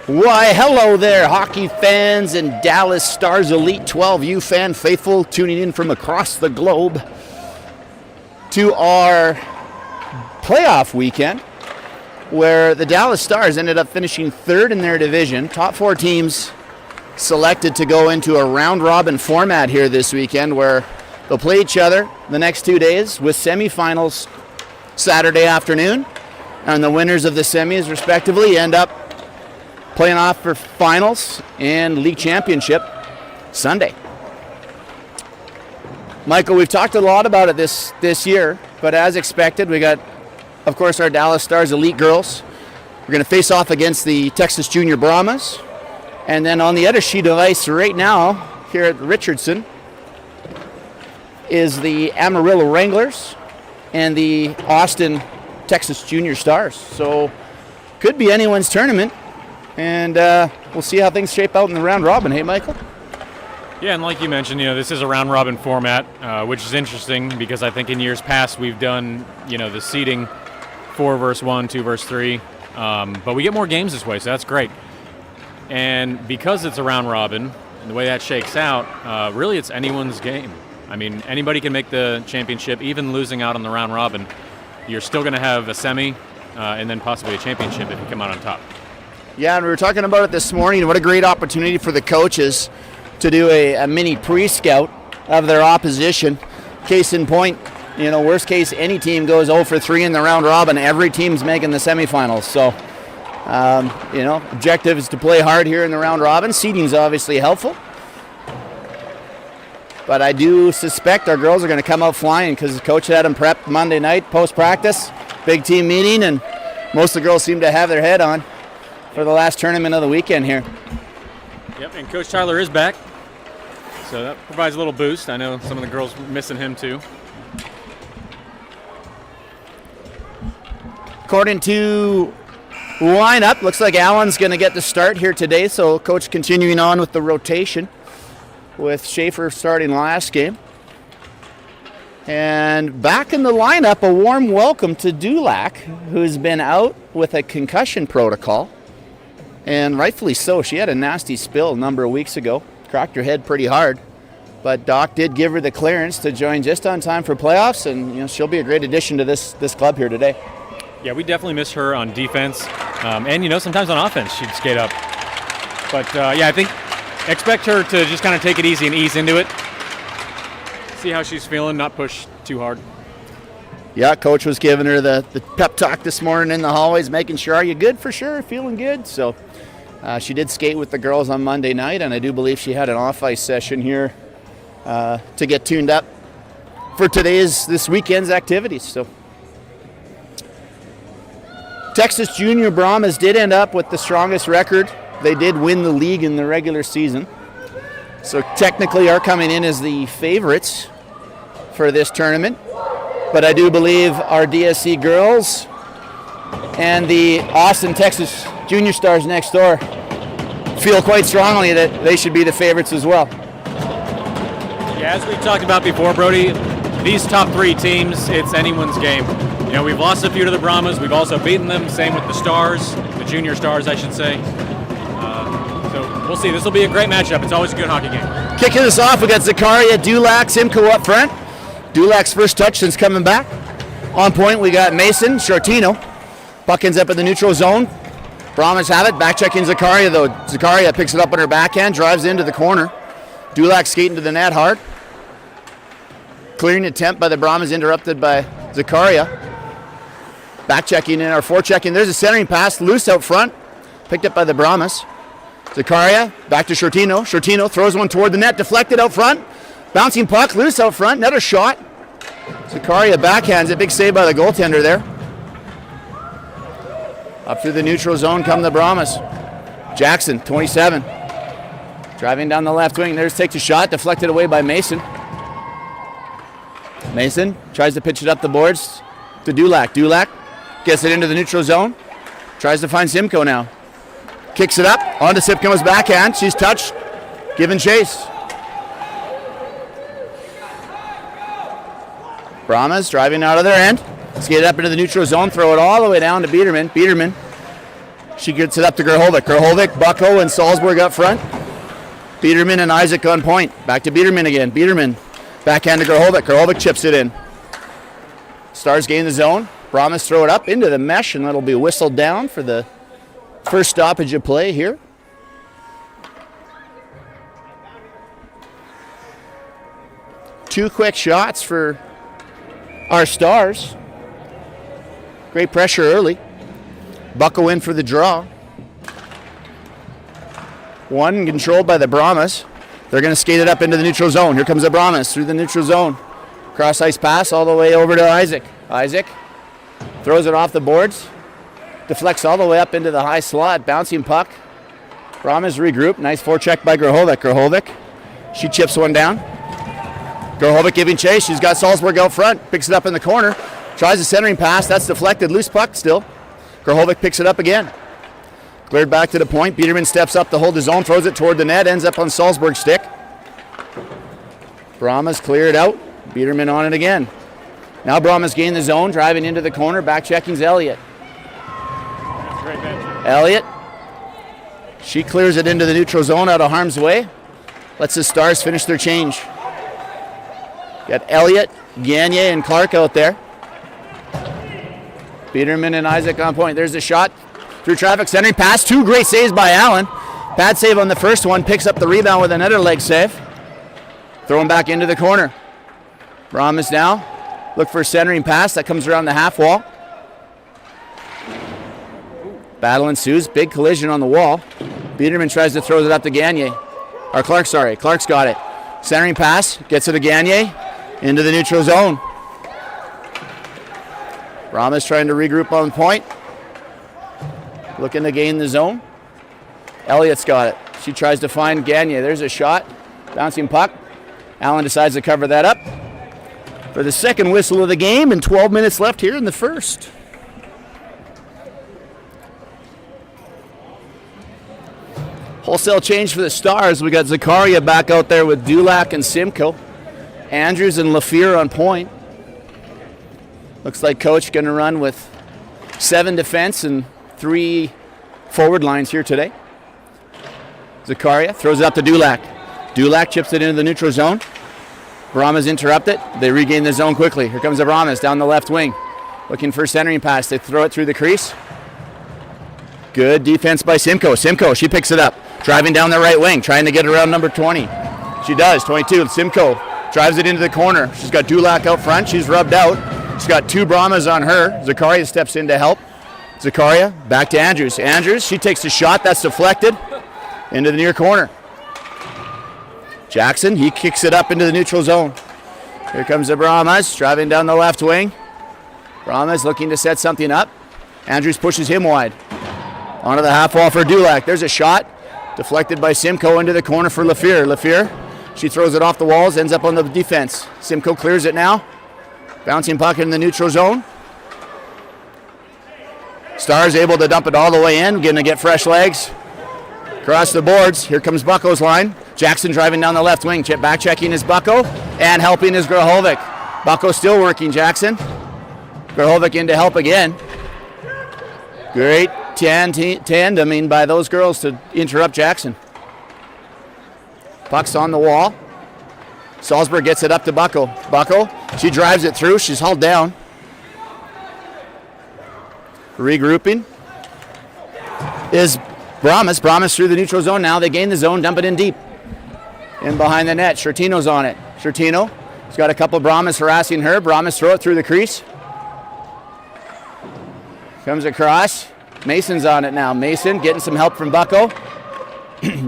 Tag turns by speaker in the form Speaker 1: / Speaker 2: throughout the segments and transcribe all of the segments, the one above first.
Speaker 1: Why, hello there, hockey fans and Dallas Stars Elite 12U fan faithful tuning in from across the globe to our playoff weekend where the Dallas Stars ended up finishing third in their division. Top four teams selected to go into a round-robin format here this weekend where they'll play each other the next 2 days with semifinals Saturday afternoon, and the winners of the semis respectively end up playing off for finals and league championship Sunday. Michael, we've talked a lot about it this year, but as expected, we got, of course, our Dallas Stars Elite girls. We're going to face off against the Texas Junior Brahmas. And then on the other sheet of ice right now, here at Richardson, is the Amarillo Wranglers and the Austin Texas Junior Stars. So could be anyone's tournament. And we'll see how things shape out in the round robin. Hey, Michael?
Speaker 2: Yeah, and like you mentioned, this is a round robin format, which is interesting because I think in years past we've done, the seeding 4 versus 1, 2 versus 3. But we get more games this way, so that's great. And because it's a round robin, and the way that shakes out, really it's anyone's game. I mean, anybody can make the championship, even losing out on the round robin. You're still going to have a semi and then possibly a championship if you come out on top.
Speaker 1: Yeah, and we were talking about it this morning. What a great opportunity for the coaches to do a mini pre-scout of their opposition. Case in point, worst case, any team goes 0 for 3 in the round robin. Every team's making the semifinals. So, objective is to play hard here in the round robin. Seeding's obviously helpful. But I do suspect our girls are going to come out flying because the coach had them prepped Monday night post-practice. Big team meeting, and most of the girls seem to have their head on for the last tournament of the weekend here.
Speaker 2: Yep, and Coach Tyler is back, so that provides a little boost. I know some of the girls missing him too.
Speaker 1: According to lineup, looks like Allen's going to get the start here today, so Coach continuing on with the rotation with Schaefer starting last game. And back in the lineup, a warm welcome to Dulac, who's been out with a concussion protocol. And rightfully so. She had a nasty spill a number of weeks ago. Cracked her head pretty hard. But Doc did give her the clearance to join just on time for playoffs, and she'll be a great addition to this club here today.
Speaker 2: Yeah, we definitely miss her on defense. And sometimes on offense she'd skate up. But I think expect her to just kind of take it easy and ease into it. See how she's feeling, not push too hard.
Speaker 1: Yeah, Coach was giving her the pep talk this morning in the hallways, making sure, are you good for sure, feeling good? So she did skate with the girls on Monday night, and I do believe she had an off-ice session here to get tuned up for this weekend's activities. So Texas Junior Brahmas did end up with the strongest record. They did win the league in the regular season. So technically are coming in as the favorites for this tournament. But I do believe our DSEG girls and the Austin, Texas Junior Stars next door feel quite strongly that they should be the favorites as well.
Speaker 2: Yeah, as we talked about before, Brody, these top 3 teams, it's anyone's game. We've lost a few to the Brahmas. We've also beaten them. Same with the Stars, the Junior Stars, I should say. So we'll see. This will be a great matchup. It's always a good hockey game.
Speaker 1: Kicking us off, we got Zakaria, Dulac, Simcoe up front. Dulac's first touch since coming back. On point, we got Mason, Shortino. Puck ends up in the neutral zone. Brahmas have it. Back checking Zakaria, though. Zakaria picks it up on her backhand, drives into the corner. Dulac skating to the net hard. Clearing attempt by the Brahmas, interrupted by Zakaria. Back checking in, or forechecking. There's a centering pass, loose out front. Picked up by the Brahmas. Zakaria, back to Shortino. Shortino throws one toward the net, deflected out front. Bouncing puck, loose out front, another shot. Zakaria backhands it, big save by the goaltender there. Up through the neutral zone come the Brahmas. Jackson, 27. Driving down the left wing, there's takes a shot, deflected away by Mason. Mason tries to pitch it up the boards to Dulac. Dulac gets it into the neutral zone. Tries to find Simcoe now. Kicks it up, onto Simcoe's backhand. She's touched, given chase. Brahmas driving out of their end. Skate it up into the neutral zone, throw it all the way down to Biederman. Biederman She gets it up to Gerhovic. Gerhovic, Bucko, and Salzburg up front. Biederman and Isaac on point. Back to Biederman again. Biederman, backhand to Gerhovic. Gerhovic chips it in. Stars gain the zone. Brahmas throw it up into the mesh, and that'll be whistled down for the first stoppage of play here. Two quick shots for our Stars. Great pressure early. Bucko in for the draw. One controlled by the Brahmas. They're going to skate it up into the neutral zone. Here comes the Brahmas through the neutral zone. Cross ice pass all the way over to Isaac. Isaac throws it off the boards. Deflects all the way up into the high slot. Bouncing puck. Brahmas regroup. Nice forecheck by Gerhovic. Gerhovic. She chips one down. Gerhovic giving chase. She's got Salzburg out front. Picks it up in the corner. Tries a centering pass. That's deflected. Loose puck still. Gerhovic picks it up again. Cleared back to the point. Biederman steps up to hold his own. Throws it toward the net. Ends up on Salzburg's stick. Brahmas cleared out. Biederman on it again. Now Brahmas gain the zone. Driving into the corner. Back checking's Elliott. Elliott. She clears it into the neutral zone out of harm's way. Lets the Stars finish their change. Got Elliott, Gagne, and Clark out there. Biederman and Isaac on point. There's a shot through traffic, centering pass. Two great saves by Allen. Bad save on the first one. Picks up the rebound with another leg save. Thrown back into the corner. Brahmas now. Look for a centering pass. That comes around the half wall. Battle ensues. Big collision on the wall. Biederman tries to throw it up to Gagne. Or Clark, sorry. Clark's got it. Centering pass. Gets it to Gagne. Into the neutral zone. Brahmas trying to regroup on point. Looking to gain the zone. Elliott's got it. She tries to find Gagne. There's a shot. Bouncing puck. Allen decides to cover that up. For the second whistle of the game and 12 minutes left here in the first. Wholesale change for the Stars. We got Zakaria back out there with Dulac and Simcoe. Andrews and Lafleur on point. Looks like coach going to run with 7 defense and 3 forward lines here today. Zakaria throws it up to Dulac. Dulac chips it into the neutral zone. Brahmas interrupt it. They regain the zone quickly. Here comes the Brahmas down the left wing. Looking for a centering pass. They throw it through the crease. Good defense by Simcoe. Simcoe, she picks it up. Driving down the right wing, trying to get around number 20. She does, 22. Simcoe drives it into the corner. She's got Dulac out front. She's rubbed out. She's got 2 Brahmas on her. Zakaria steps in to help. Zakaria, back to Andrews. Andrews, she takes a shot. That's deflected into the near corner. Jackson, he kicks it up into the neutral zone. Here comes the Brahmas, driving down the left wing. Brahmas looking to set something up. Andrews pushes him wide. Onto the half wall for Dulac. There's a shot. Deflected by Simcoe into the corner for Lafleur. Lafleur, she throws it off the walls, ends up on the defense. Simcoe clears it now. Bouncing puck in the neutral zone. Stars able to dump it all the way in. Going to get fresh legs. Across the boards. Here comes Bucko's line. Jackson driving down the left wing. Back checking is Bucko. And helping is Gerhovic. Bucko still working Jackson. Gerhovic in to help again. Great tandeming by those girls to interrupt Jackson. Puck's on the wall. Salzburg gets it up to Bucko. Bucko, she drives it through. She's hauled down. Regrouping is Brahmas. Brahmas through the neutral zone now. They gain the zone, dump it in deep. In behind the net. Shortino's on it. Shortino, she's got a couple Brahmas harassing her. Brahmas throw it through the crease. Comes across. Mason's on it now. Mason getting some help from Bucko.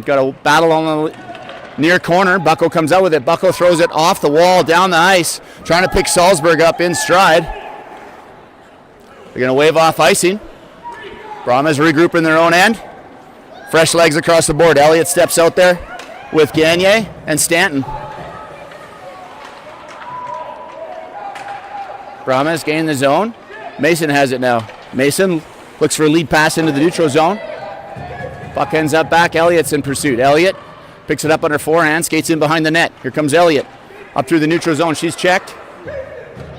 Speaker 1: Got a battle on the near corner. Bucko comes out with it. Bucko throws it off the wall, down the ice, trying to pick Salzburg up in stride. They're going to wave off icing. Brahmas regrouping their own end. Fresh legs across the board. Elliott steps out there with Gagne and Stanton. Brahmas gain the zone. Mason has it now. Mason looks for a lead pass into the neutral zone. Puck ends up back. Elliott's in pursuit. Elliott picks it up on her forehand, skates in behind the net. Here comes Elliott. Up through the neutral zone. She's checked.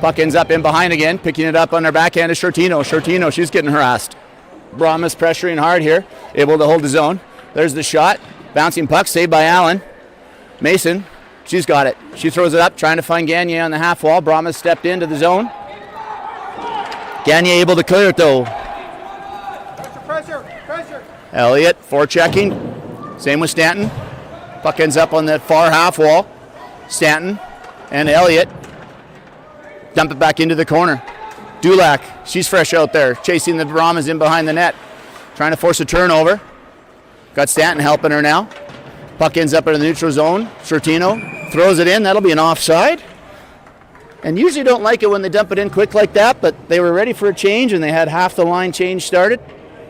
Speaker 1: Puck ends up in behind again. Picking it up on her backhand is Shortino. Shortino, she's getting harassed. Brahmas pressuring hard here, able to hold the zone. There's the shot. Bouncing puck, saved by Allen. Mason, she's got it. She throws it up, trying to find Gagne on the half wall. Brahmas stepped into the zone. Gagne able to clear it though.
Speaker 3: Pressure.
Speaker 1: Elliott forechecking. Same with Stanton. Puck ends up on that far half wall. Stanton and Elliott dump it back into the corner. Dulac, she's fresh out there, chasing the Brahmas in behind the net, trying to force a turnover. Got Stanton helping her now. Puck ends up in the neutral zone. Sortino throws it in. That'll be an offside. And usually don't like it when they dump it in quick like that, but they were ready for a change and they had half the line change started.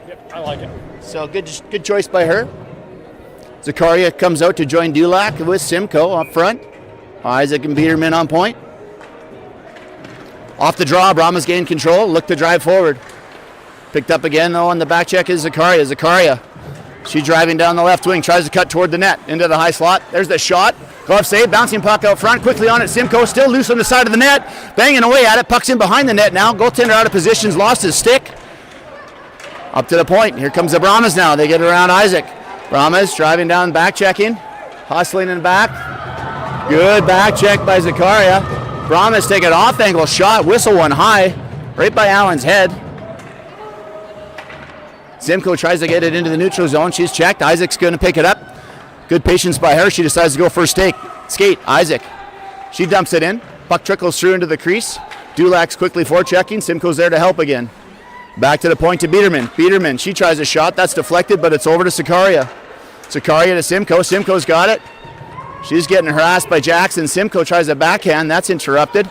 Speaker 2: Yep, I like it.
Speaker 1: So good choice by her. Zakaria comes out to join Dulac with Simcoe up front. Isaac and Peterman on point. Off the draw, Brahmas gained control, look to drive forward. Picked up again though on the back check is Zakaria. Zakaria, she's driving down the left wing, tries to cut toward the net, into the high slot. There's the shot, glove save, bouncing puck out front, quickly on it, Simcoe still loose on the side of the net, banging away at it, puck's in behind the net now, goaltender out of positions, lost his stick. Up to the point, here comes the Brahmas now, they get around Isaac. Brahmas driving down, back checking, hustling in the back. Good back check by Zakaria. Brahmas take an off-angle shot, whistle one high, right by Allen's head. Simcoe tries to get it into the neutral zone. She's checked. Isaac's going to pick it up. Good patience by her. She decides to go for a skate. Isaac. She dumps it in. Puck trickles through into the crease. Dulac's quickly forechecking. Simcoe's there to help again. Back to the point to Biederman. Biederman, she tries a shot. That's deflected, but it's over to Zakaria. Zakaria to Simcoe. Simcoe's got it. She's getting harassed by Jackson. Simcoe tries a backhand. That's interrupted.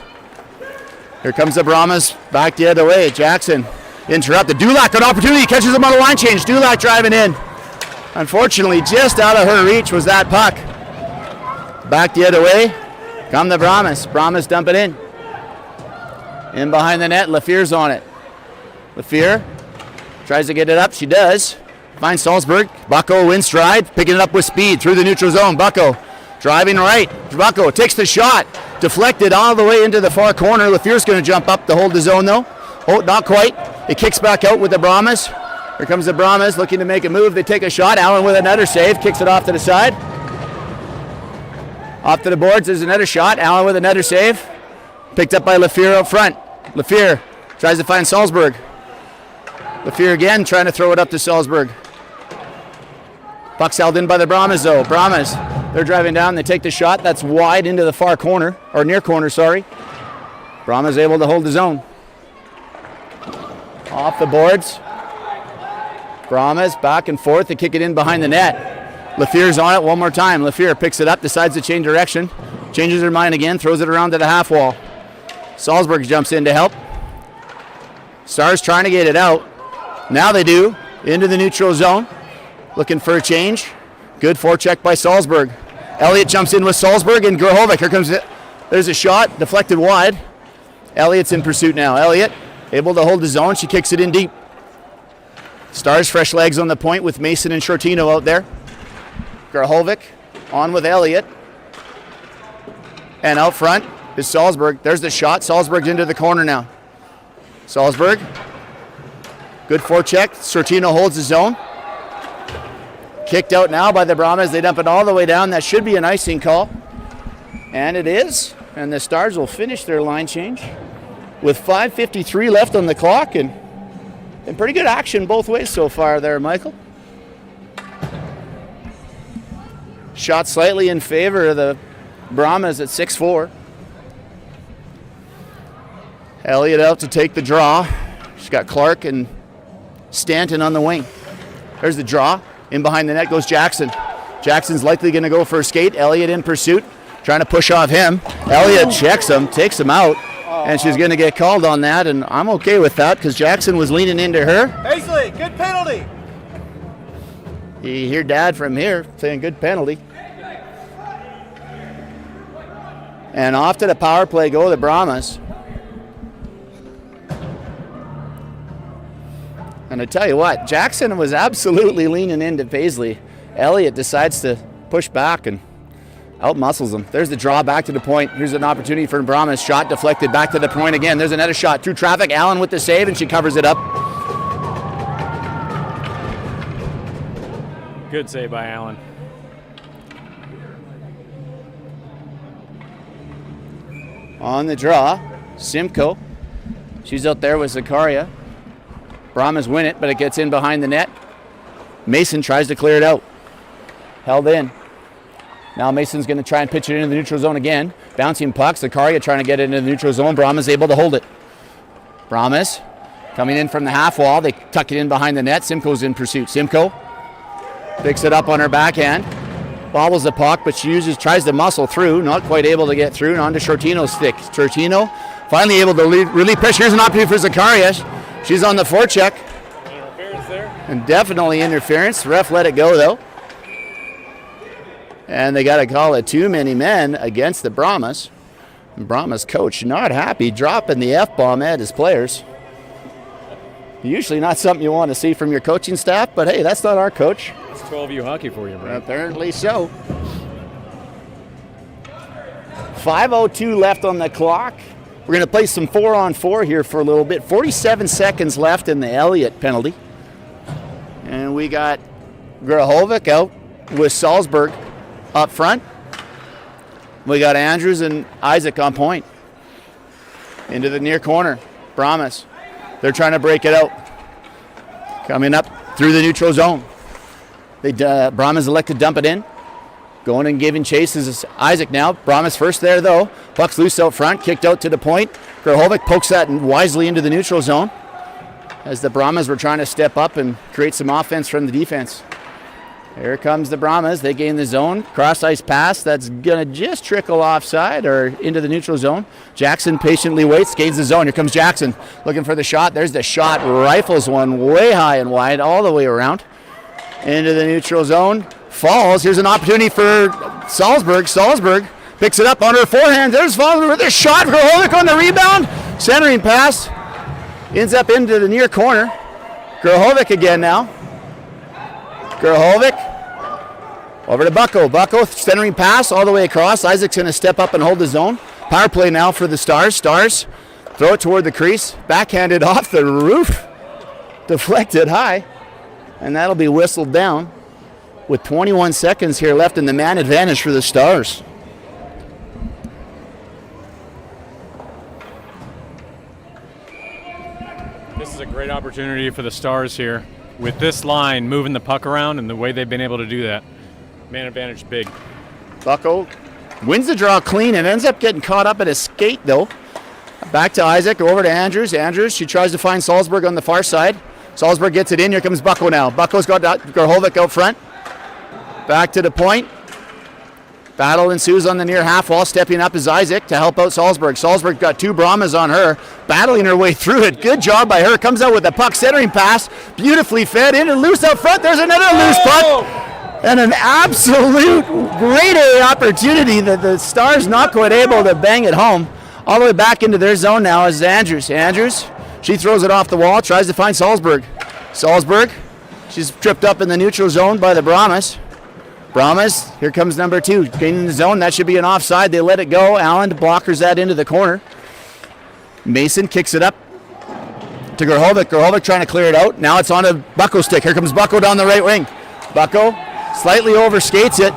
Speaker 1: Here comes the Brahmas back the other way. Jackson interrupted. Dulac, good opportunity. Catches him on the line change. Dulac driving in. Unfortunately, just out of her reach was that puck. Back the other way. Come the Brahmas. Brahmas dump it in. In behind the net. Lafiere's on it. Lafiere tries to get it up. She does. Finds Salzburg. Bucko wins stride. Picking it up with speed through the neutral zone. Bucko driving right. Bucko takes the shot. Deflected all the way into the far corner. Lafiere's going to jump up to hold the zone though. Oh, not quite. It kicks back out with the Brahmas. Here comes the Brahmas looking to make a move. They take a shot. Allen with another save. Kicks it off to the side. Off to the boards. There's another shot. Allen with another save. Picked up by Lafiere up front. Lafiere tries to find Salzburg. Lafiere again trying to throw it up to Salzburg. Puck's held in by the Brahmas though. Brahmas, they're driving down. They take the shot. That's wide into the far corner, or near corner, sorry. Brahmas able to hold the zone. Off the boards. Brahmas back and forth. They kick it in behind the net. Lafiere's on it one more time. Lafiere picks it up, decides to change direction. Changes her mind again, throws it around to the half wall. Salzburg jumps in to help. Stars trying to get it out. Now they do. Into the neutral zone. Looking for a change. Good forecheck by Salzburg. Elliott jumps in with Salzburg and Grahovic. Here comes it. There's a shot. Deflected wide. Elliott's in pursuit now. Elliott able to hold the zone. She kicks it in deep. Stars fresh legs on the point with Mason and Shortino out there. Grahovic on with Elliott. And out front is Salzburg. There's the shot. Salzburg's into the corner now. Salzburg. Good forecheck. Sortino holds the zone. Kicked out now by the Brahmas. They dump it all the way down. That should be an icing call. And it is. And the Stars will finish their line change with 5:53 left on the clock. And pretty good action both ways so far there, Michael. Shot slightly in favor of the Brahmas at 6-4. Elliott out to take the draw. She's got Clark and Stanton on the wing. There's the draw. In behind the net goes Jackson. Jackson's likely going to go for a skate. Elliott in pursuit, trying to push off him. Elliott checks him, takes him out, and she's going to get called on that, and I'm okay with that because Jackson was leaning into her.
Speaker 3: Paisley, good penalty.
Speaker 1: You hear Dad from here saying good penalty. And off to the power play go the Brahmas. And I tell you what, Jackson was absolutely leaning into Paisley. Elliott decides to push back and out-muscles him. There's the draw back to the point. Here's an opportunity for Brahmas. Shot deflected back to the point again. There's another shot through traffic. Allen with the save, and she covers it up.
Speaker 2: Good save by Allen.
Speaker 1: On the draw, Simcoe. She's out there with Zakaria. Brahmas win it, but it gets in behind the net. Mason tries to clear it out. Held in. Now Mason's going to try and pitch it into the neutral zone again. Bouncing puck. Zakaria trying to get it into the neutral zone. Brahmas able to hold it. Brahmas coming in from the half wall. They tuck it in behind the net. Simcoe's in pursuit. Simcoe picks it up on her backhand. Bobbles the puck, but she tries to muscle through. Not quite able to get through. And on to Shortino's stick. Shortino finally able to relieve pressure. Here's an opportunity for Zakaria. She's on the forecheck.
Speaker 2: Interference there.
Speaker 1: And definitely interference. The ref let it go, though. And they got to call it too many men against the Brahmas. And Brahmas coach not happy, dropping the F-bomb at his players. Usually not something you want to see from your coaching staff, but hey, that's not our coach.
Speaker 2: It's 12U hockey for you, Brad.
Speaker 1: Apparently so. 5:02 left on the clock. We're going to play some 4-on-4 here for a little bit. 47 seconds left in the Elliott penalty. And we got Grahovic out with Salzburg up front. We got Andrews and Isaac on point. Into the near corner. Brahmas. They're trying to break it out. Coming up through the neutral zone. Brahmas elect to dump it in. Going and giving chase is Isaac now. Brahmas first there, though. Puck's loose out front. Kicked out to the point. Grahovic pokes that wisely into the neutral zone as the Brahmas were trying to step up and create some offense from the defense. Here comes the Brahmas. They gain the zone. Cross-ice pass. That's going to just trickle offside or into the neutral zone. Jackson patiently waits, gains the zone. Here comes Jackson looking for the shot. There's the shot. Rifles one way high and wide all the way around. Into the neutral zone. Falls. Here's an opportunity for Salzburg. Salzburg picks it up on her forehand. There's Falls with a shot. Grahovic on the rebound. Centering pass. Ends up into the near corner. Grahovic again now. Grahovic over to Bucko. Bucko centering pass all the way across. Isaac's going to step up and hold the zone. Power play now for the Stars. Stars throw it toward the crease. Backhanded off the roof. Deflected high. And that'll be whistled down with 21 seconds here left in the man advantage for the Stars.
Speaker 2: This is a great opportunity for the Stars here. With this line moving the puck around and the way they've been able to do that. Man advantage big.
Speaker 1: Bucko wins the draw clean and ends up getting caught up at a skate, though. Back to Isaac, over to Andrews. Andrews, she tries to find Salzburg on the far side. Salzburg gets it in. Here comes Bucko now. Bucko's got Grahovic out front. Back to the point. Battle ensues on the near half wall. Stepping up is Isaac to help out Salzburg. Salzburg got two Brahmas on her, battling her way through it. Good job by her. Comes out with a puck centering pass. Beautifully fed in and loose out front. There's another loose puck. And an absolute great A opportunity that the Stars not quite able to bang it home. All the way back into their zone now is Andrews. Andrews, she throws it off the wall, tries to find Salzburg. Salzburg, she's tripped up in the neutral zone by the Brahmas. Brahmas, here comes number 2, gaining the zone. That should be an offside. They let it go. Allen blockers that into the corner. Mason kicks it up to Grahovic. Grahovic trying to clear it out. Now it's on a Bucko stick. Here comes Bucko down the right wing. Bucko slightly overskates it.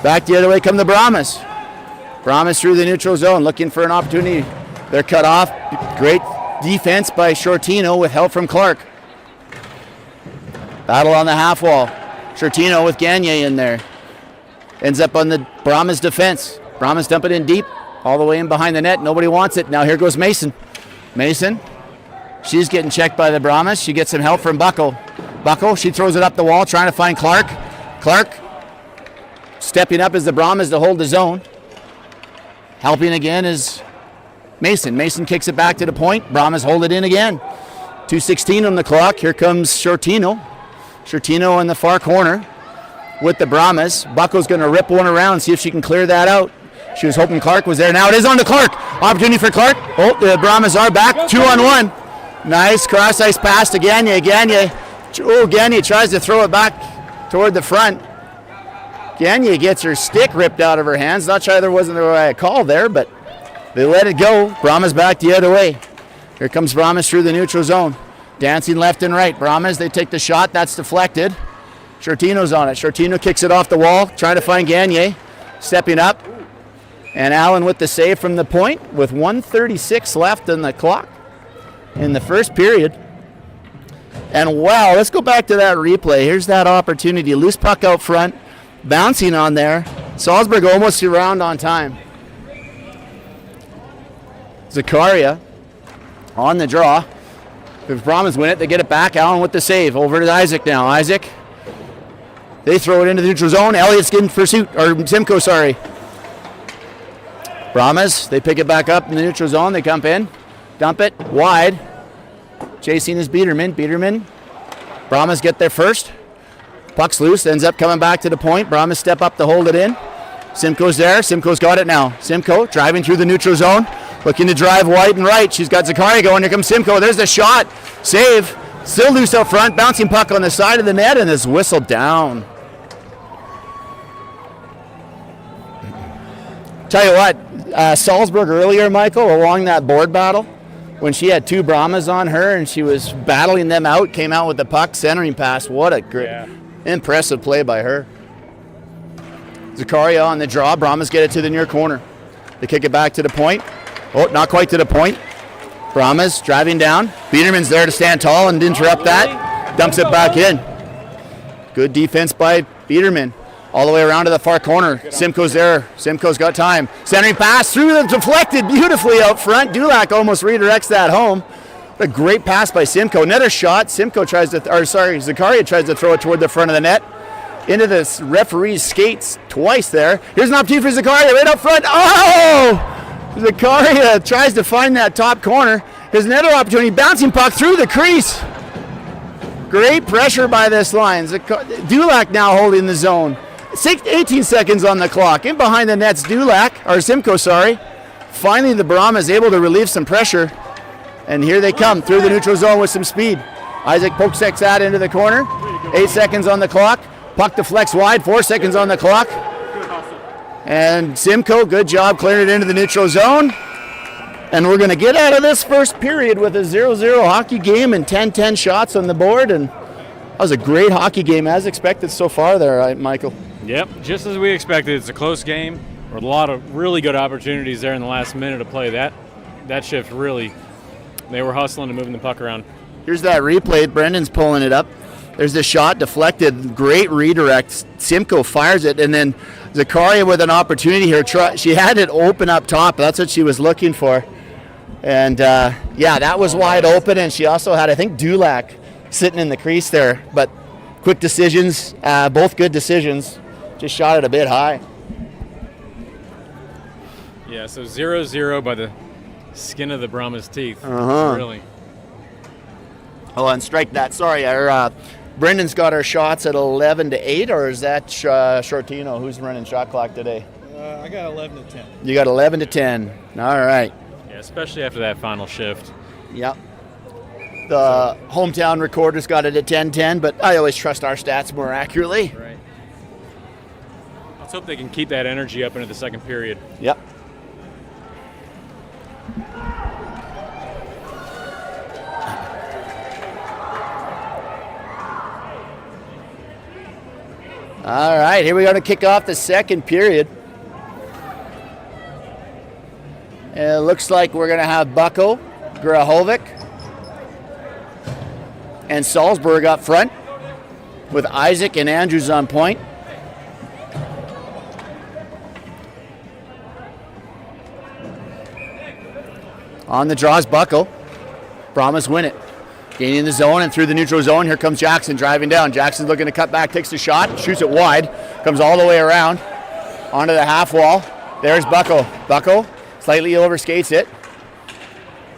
Speaker 1: Back the other way come the Brahmas. Brahmas through the neutral zone, looking for an opportunity. They're cut off. Great defense by Shortino with help from Clark. Battle on the half wall. Shortino with Gagne in there. Ends up on the Brahmas defense. Brahmas dump it in deep, all the way in behind the net. Nobody wants it. Now here goes Mason. Mason, she's getting checked by the Brahmas. She gets some help from Bucko. Bucko, she throws it up the wall, trying to find Clark. Clark stepping up as the Brahmas to hold the zone. Helping again is Mason. Mason kicks it back to the point. Brahmas hold it in again. 2:16 on the clock. Here comes Shortino. Shortino in the far corner with the Brahmas. Bucko's going to rip one around, see if she can clear that out. She was hoping Clark was there. Now it is on to Clark. Opportunity for Clark. Oh, the Brahmas are back. 2-on-1. Nice cross-ice pass to Gagne. Gagne. Oh, Gagne tries to throw it back toward the front. Gagne gets her stick ripped out of her hands. Not sure there wasn't the right call there, but they let it go. Brahmas back the other way. Here comes Brahmas through the neutral zone. Dancing left and right. Brahmas, they take the shot. That's deflected. Shortino's on it. Shortino kicks it off the wall, trying to find Gagne. Stepping up. And Allen with the save from the point with 1:36 left on the clock in the first period. And wow, let's go back to that replay. Here's that opportunity. Loose puck out front, bouncing on there. Salzburg almost around on time. Zakaria on the draw. If Brahmas win it, they get it back. Allen with the save. Over to Isaac now. Isaac. They throw it into the neutral zone. Elliott's in pursuit. Or Simcoe, sorry. Brahmas, they pick it back up in the neutral zone. They dump in. Dump it. Wide. Chasing is Biederman. Biederman. Brahmas get there first. Puck's loose. Ends up coming back to the point. Brahmas step up to hold it in. Simcoe's there. Simcoe's got it now. Simcoe driving through the neutral zone. Looking to drive wide and right. She's got Zakaria going. Here comes Simcoe. There's the shot. Save. Still loose out front. Bouncing puck on the side of the net and is whistled down. Tell you what, Salzburg earlier, Michael, along that board battle, when she had two Brahmas on her and she was battling them out, came out with the puck, centering pass. What a great, impressive play by her. Zakaria on the draw. Brahmas get it to the near corner. They kick it back to the point. Oh, not quite to the point. Brahmas driving down. Biederman's there to stand tall and interrupt that. Dumps it back in. Good defense by Biederman. All the way around to the far corner. Simcoe's there. Simcoe's got time. Centering pass through the deflected beautifully out front. Dulac almost redirects that home. A great pass by Simcoe. Another shot. Zakaria tries to throw it toward the front of the net. Into the referee's skates twice there. Here's an opportunity for Zakaria right up front. Oh! Zakaria tries to find that top corner. Here's another opportunity. Bouncing puck through the crease. Great pressure by this line. Dulac now holding the zone. 18 seconds on the clock. In behind the net's Simcoe, sorry. Finally, the Brahmas able to relieve some pressure. And here they come through the neutral zone with some speed. Isaac pokes that into the corner. 8 seconds on the clock. Puck deflects wide. 4 seconds on the clock. And Simcoe, good job clearing it into the neutral zone. And we're going to get out of this first period with a 0-0 hockey game and 10-10 shots on the board. And that was a great hockey game, as expected so far there, Michael.
Speaker 2: Yep, just as we expected. It's a close game. There were a lot of really good opportunities there in the last minute to play. That shift really, they were hustling and moving the puck around.
Speaker 1: Here's that replay. Brendan's pulling it up. There's the shot deflected. Great redirect. Simcoe fires it, and then Zakaria with an opportunity here. She had it open up top. That's what she was looking for. And, that was wide open, and she also had, I think, Dulac sitting in the crease there. But quick decisions, both good decisions. Just shot it a bit high.
Speaker 2: Yeah, so 0-0 by the skin of the Brahmas' teeth. Really.
Speaker 1: Oh, and strike that. Sorry, Brendan's got our shots at 11-8, or is that Shortino? Who's running shot clock today?
Speaker 3: I got 11-10.
Speaker 1: You got 11-10. All right.
Speaker 2: Yeah, especially after that final shift.
Speaker 1: Yep. The hometown recorder's got it at 10-10, but I always trust our stats more accurately.
Speaker 2: Right. Let's hope they can keep that energy up into the second period.
Speaker 1: Yep. All right, here we go to kick off the second period. It looks like we're going to have Bucko, Grahovic, and Salzburg up front with Isaac and Andrews on point. On the draws, Bucko. Brahmas win it. Gaining the zone and through the neutral zone. Here comes Jackson driving down. Jackson's looking to cut back, takes the shot, shoots it wide, comes all the way around onto the half wall. There's Bucko. Bucko slightly overskates it.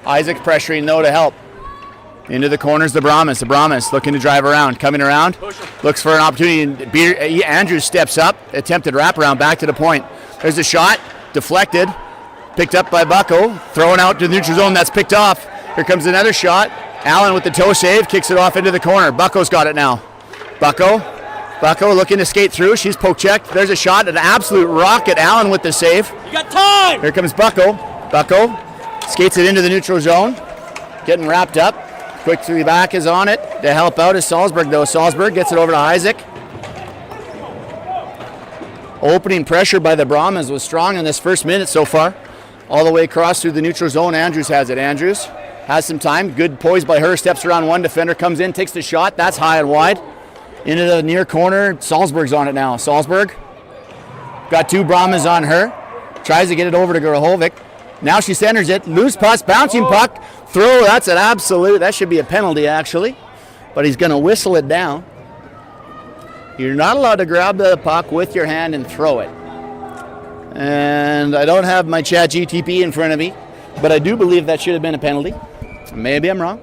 Speaker 1: Isaac pressuring though to help. Into the corners, the Brahmas. The Brahmas looking to drive around. Coming around, looks for an opportunity. Andrews steps up, attempted wraparound back to the point. There's a shot, deflected, picked up by Bucko, thrown out to the neutral zone. That's picked off. Here comes another shot. Allen with the toe save, kicks it off into the corner. Bucko's got it now. Bucko looking to skate through. She's poke checked. There's a shot, an absolute rocket. Allen with the save.
Speaker 3: You got time!
Speaker 1: Here comes Bucko. Bucko skates it into the neutral zone. Getting wrapped up. Quickly back is on it to help out is Salzburg, though. Salzburg gets it over to Isaac. Opening pressure by the Brahmas was strong in this first minute so far. All the way across through the neutral zone. Andrews has it. Andrews has some time. Good poise by her. Steps around one defender. Comes in. Takes the shot. That's high and wide. Into the near corner. Salzburg's on it now. Salzburg got 2 Brahmas on her. Tries to get it over to Grahovic. Now she centers it. Loose pass. Bouncing puck. Throw. That's an absolute. That should be a penalty actually. But he's going to whistle it down. You're not allowed to grab the puck with your hand and throw it. And I don't have my chat GTP in front of me, but I do believe that should have been a penalty. Maybe I'm wrong.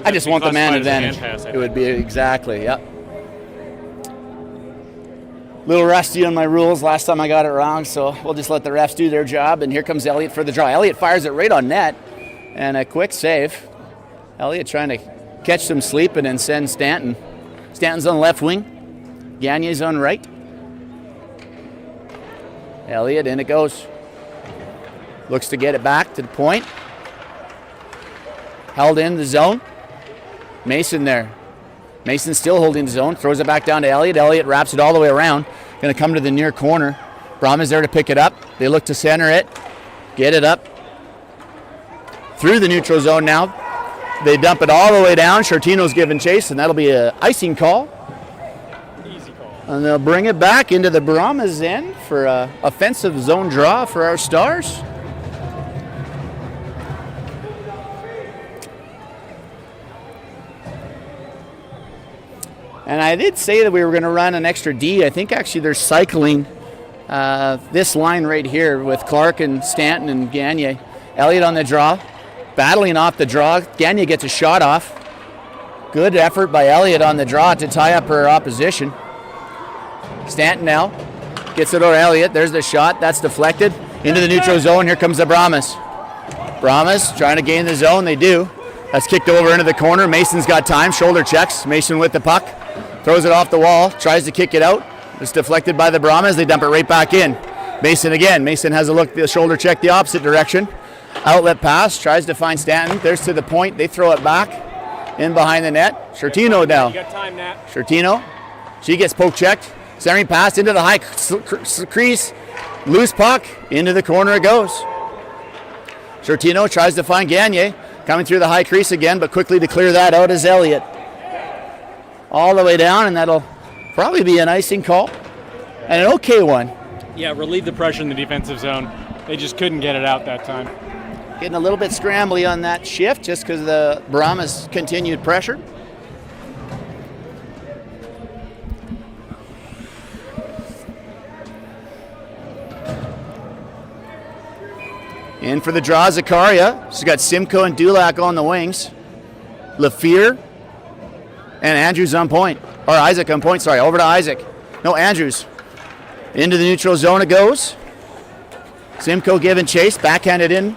Speaker 1: I just want the man advantage. It would be exactly, yep. Little rusty on my rules. Last time I got it wrong, so we'll just let the refs do their job. And here comes Elliott for the draw. Elliott fires it right on net, and a quick save. Elliott trying to catch some sleep and then send Stanton. Stanton's on the left wing. Gagne's on right. Elliott, in it goes. Looks to get it back to the point. Held in the zone. Mason there. Mason still holding the zone. Throws it back down to Elliott. Elliott wraps it all the way around. Going to come to the near corner. Brahma's there to pick it up. They look to center it. Get it up. Through the neutral zone now. They dump it all the way down. Shortino's giving chase, and that'll be an icing call. And they'll bring it back into the Brahmas end for an offensive zone draw for our Stars. And I did say that we were going to run an extra D. I think actually they're cycling this line right here with Clark and Stanton and Gagne. Elliott on the draw, battling off the draw. Gagne gets a shot off. Good effort by Elliott on the draw to tie up her opposition. Stanton now gets it over Elliott. There's the shot. That's deflected into the neutral zone. Here comes the Brahmas. Brahmas trying to gain the zone. They do. That's kicked over into the corner. Mason's got time. Shoulder checks. Mason with the puck. Throws it off the wall. Tries to kick it out. It's deflected by the Brahmas. They dump it right back in. Mason again. Mason has a look. The shoulder check the opposite direction. Outlet pass. Tries to find Stanton. There's to the point. They throw it back in behind the net. Shortino now.
Speaker 2: You got time, Nat.
Speaker 1: Shortino. She gets poke checked. Centering pass into the high crease. Loose puck. Into the corner it goes. Shortino tries to find Gagne. Coming through the high crease again, but quickly to clear that out is Elliott. All the way down, and that'll probably be an icing call. And an okay one.
Speaker 2: Yeah, relieve the pressure in the defensive zone. They just couldn't get it out that time.
Speaker 1: Getting a little bit scrambly on that shift just because of the Brahmas' continued pressure. In for the draw, Zakaria. She's got Simcoe and Dulac on the wings. Lafleur and Andrews on point. Or Isaac on point, sorry. Over to Isaac. No, Andrews. Into the neutral zone it goes. Simcoe giving chase. Backhanded in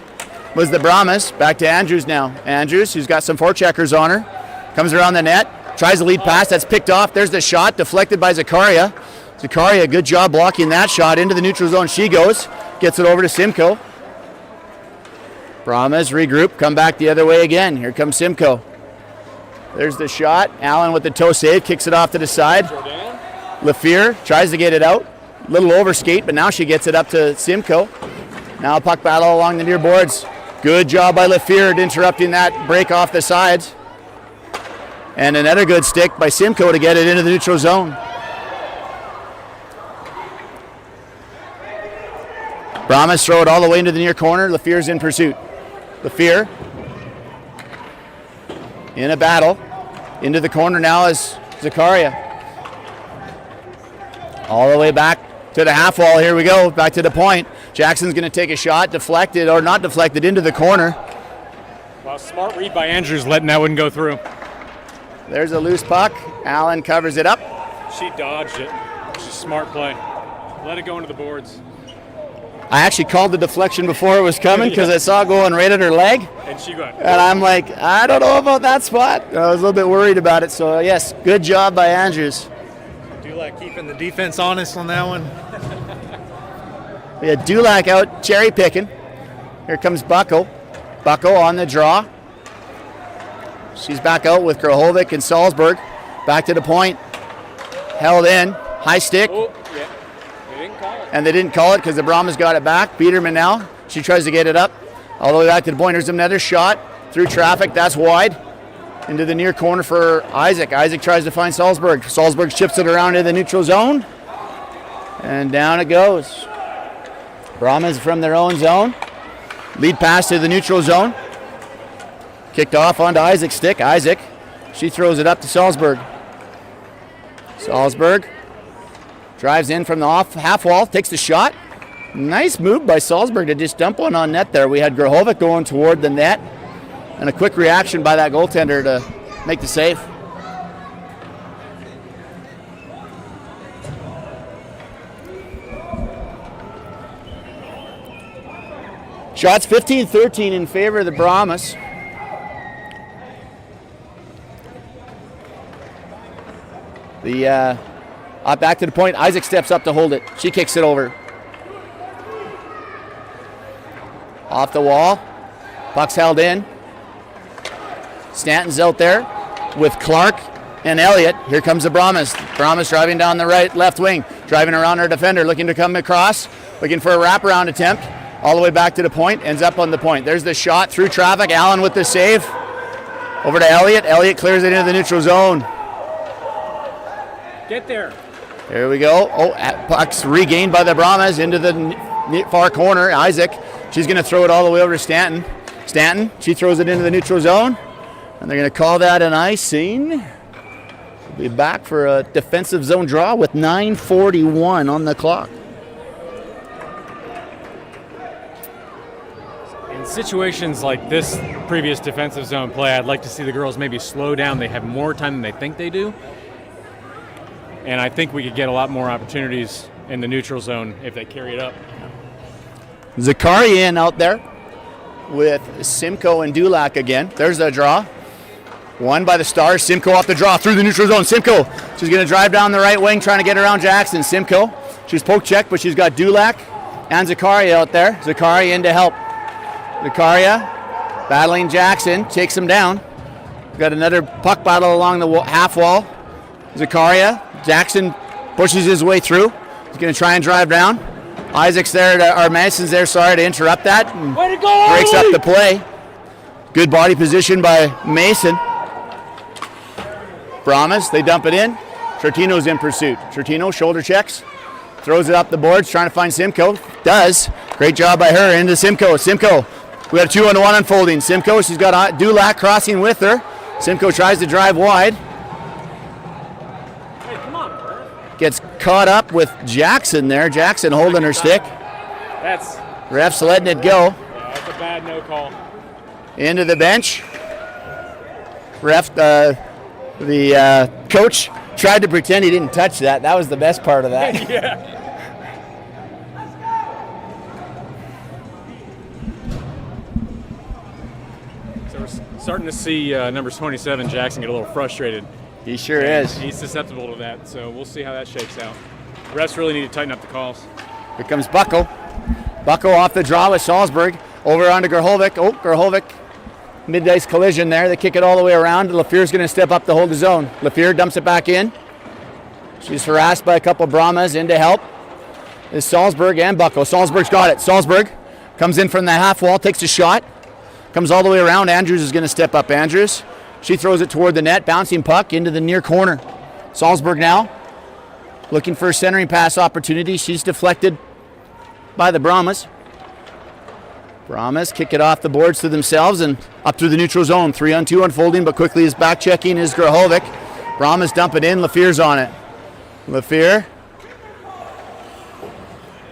Speaker 1: was the Brahmas. Back to Andrews now. Andrews, who's got some forecheckers on her. Comes around the net. Tries the lead pass. That's picked off. There's the shot. Deflected by Zakaria. Zakaria, good job blocking that shot. Into the neutral zone she goes. Gets it over to Simcoe. Brahmas regroup, come back the other way again. Here comes Simcoe. There's the shot. Allen with the toe save, kicks it off to the side. Lafleur tries to get it out. Little overskate, but now she gets it up to Simcoe. Now a puck battle along the near boards. Good job by Lafleur interrupting that break off the sides. And another good stick by Simcoe to get it into the neutral zone. Brahmas throw it all the way into the near corner. Lafleur's in pursuit. Lafleur in a battle. Into the corner now is Zakaria. All the way back to the half wall. Here we go. Back to the point. Jackson's going to take a shot. Deflected or not deflected into the corner.
Speaker 2: Well, smart read by Andrews letting that one go through.
Speaker 1: There's a loose puck. Allen covers it up.
Speaker 2: She dodged it. It's a smart play. Let it go into the boards.
Speaker 1: I actually called the deflection before it was coming because I saw it going right at her leg.
Speaker 2: And she got.
Speaker 1: And I'm like, I don't know about that spot. I was a little bit worried about it. So, yes, good job by Andrews.
Speaker 3: Dulac keeping the defense honest on that one.
Speaker 1: We had Dulac out cherry picking. Here comes Bucko. Bucko on the draw. She's back out with Grahovic and Salzburg. Back to the point. Held in. High stick.
Speaker 2: Oh, yeah. They didn't call it.
Speaker 1: And they didn't call it because the Brahmas got it back. Biederman now. She tries to get it up. All the way back to the point. There's another shot through traffic. That's wide. Into the near corner for Isaac. Isaac tries to find Salzburg. Salzburg chips it around into the neutral zone. And down it goes. Brahmas from their own zone. Lead pass to the neutral zone. Kicked off onto Isaac's stick. Isaac. She throws it up to Salzburg. Salzburg drives in from the off half wall. Takes the shot. Nice move by Salzburg to just dump one on net there. We had Grahovic going toward the net. And a quick reaction by that goaltender to make the save. Shots 15-13 in favor of the Brahmas. Back to the point. Isaac steps up to hold it. She kicks it over. Off the wall. Puck's held in. Stanton's out there with Clark and Elliott. Here comes the Brahmas. Brahmas driving down the left wing, driving around our defender, looking to come across, looking for a wraparound attempt, all the way back to the point, ends up on the point. There's the shot through traffic. Allen with the save. Over to Elliott. Elliott clears it into the neutral zone.
Speaker 2: Get there.
Speaker 1: There we go. Oh, puck's regained by the Brahmas into the far corner. Isaac. She's going to throw it all the way over to Stanton. Stanton. She throws it into the neutral zone. And they're going to call that an icing. We'll be back for a defensive zone draw with 9:41 on the clock.
Speaker 2: In situations like this previous defensive zone play, I'd like to see the girls maybe slow down. They have more time than they think they do. And I think we could get a lot more opportunities in the neutral zone if they carry it up.
Speaker 1: Zakarian out there with Simcoe and Dulac again. There's a draw. Won by the Stars. Simcoe off the draw through the neutral zone. Simcoe, she's going to drive down the right wing, trying to get around Jackson. Simcoe, she's poke checked, but she's got Dulac and Zakaria out there. Zakaria in to help. Zakaria battling Jackson, takes him down. Got another puck battle along the half wall. Zakaria, Jackson pushes his way through. He's going to try and drive down. Isaac's there, or Mason's there, sorry to interrupt that.
Speaker 2: Way to go,
Speaker 1: breaks up the play. Good body position by Mason. Brahmas, they dump it in. Shortino's in pursuit. Shortino shoulder checks, throws it up the boards, trying to find Simcoe. Does. Great job by her into Simcoe. Simcoe, we got a 2-on-1 unfolding. Simcoe, she's got Dulac crossing with her. Simcoe tries to drive wide.
Speaker 2: Hey, come on.
Speaker 1: Gets caught up with Jackson there. Jackson holding her stick.
Speaker 2: That's
Speaker 1: Ref's letting it go.
Speaker 2: Yeah, that's a bad no call.
Speaker 1: Into the bench. Ref, the coach tried to pretend he didn't touch that. That was the best part of that.
Speaker 2: Yeah. So we're starting to see number 27, Jackson, get a little frustrated.
Speaker 1: He sure is.
Speaker 2: He's susceptible to that, so we'll see how that shakes out. Refs really need to tighten up the calls.
Speaker 1: Here comes Bucko. Bucko off the draw with Salzburg. Over onto Grahovic. Oh, Grahovic. Mid-ice collision there. They kick it all the way around. Lafleur's going to step up to hold the zone. Lafleur dumps it back in. She's harassed by a couple of Brahmas in to help. Is Salzburg and Bucko. Salzburg's got it. Salzburg comes in from the half wall, takes a shot. Comes all the way around. Andrews is going to step up. Andrews. She throws it toward the net. Bouncing puck into the near corner. Salzburg now looking for a centering pass opportunity. She's deflected by the Brahmas. Brahmas kick it off the boards to themselves and up through the neutral zone. 3-on-2 unfolding, but quickly is back checking is Grahovic. Brahmas dump it in. Lafleur's on it. Lafleur.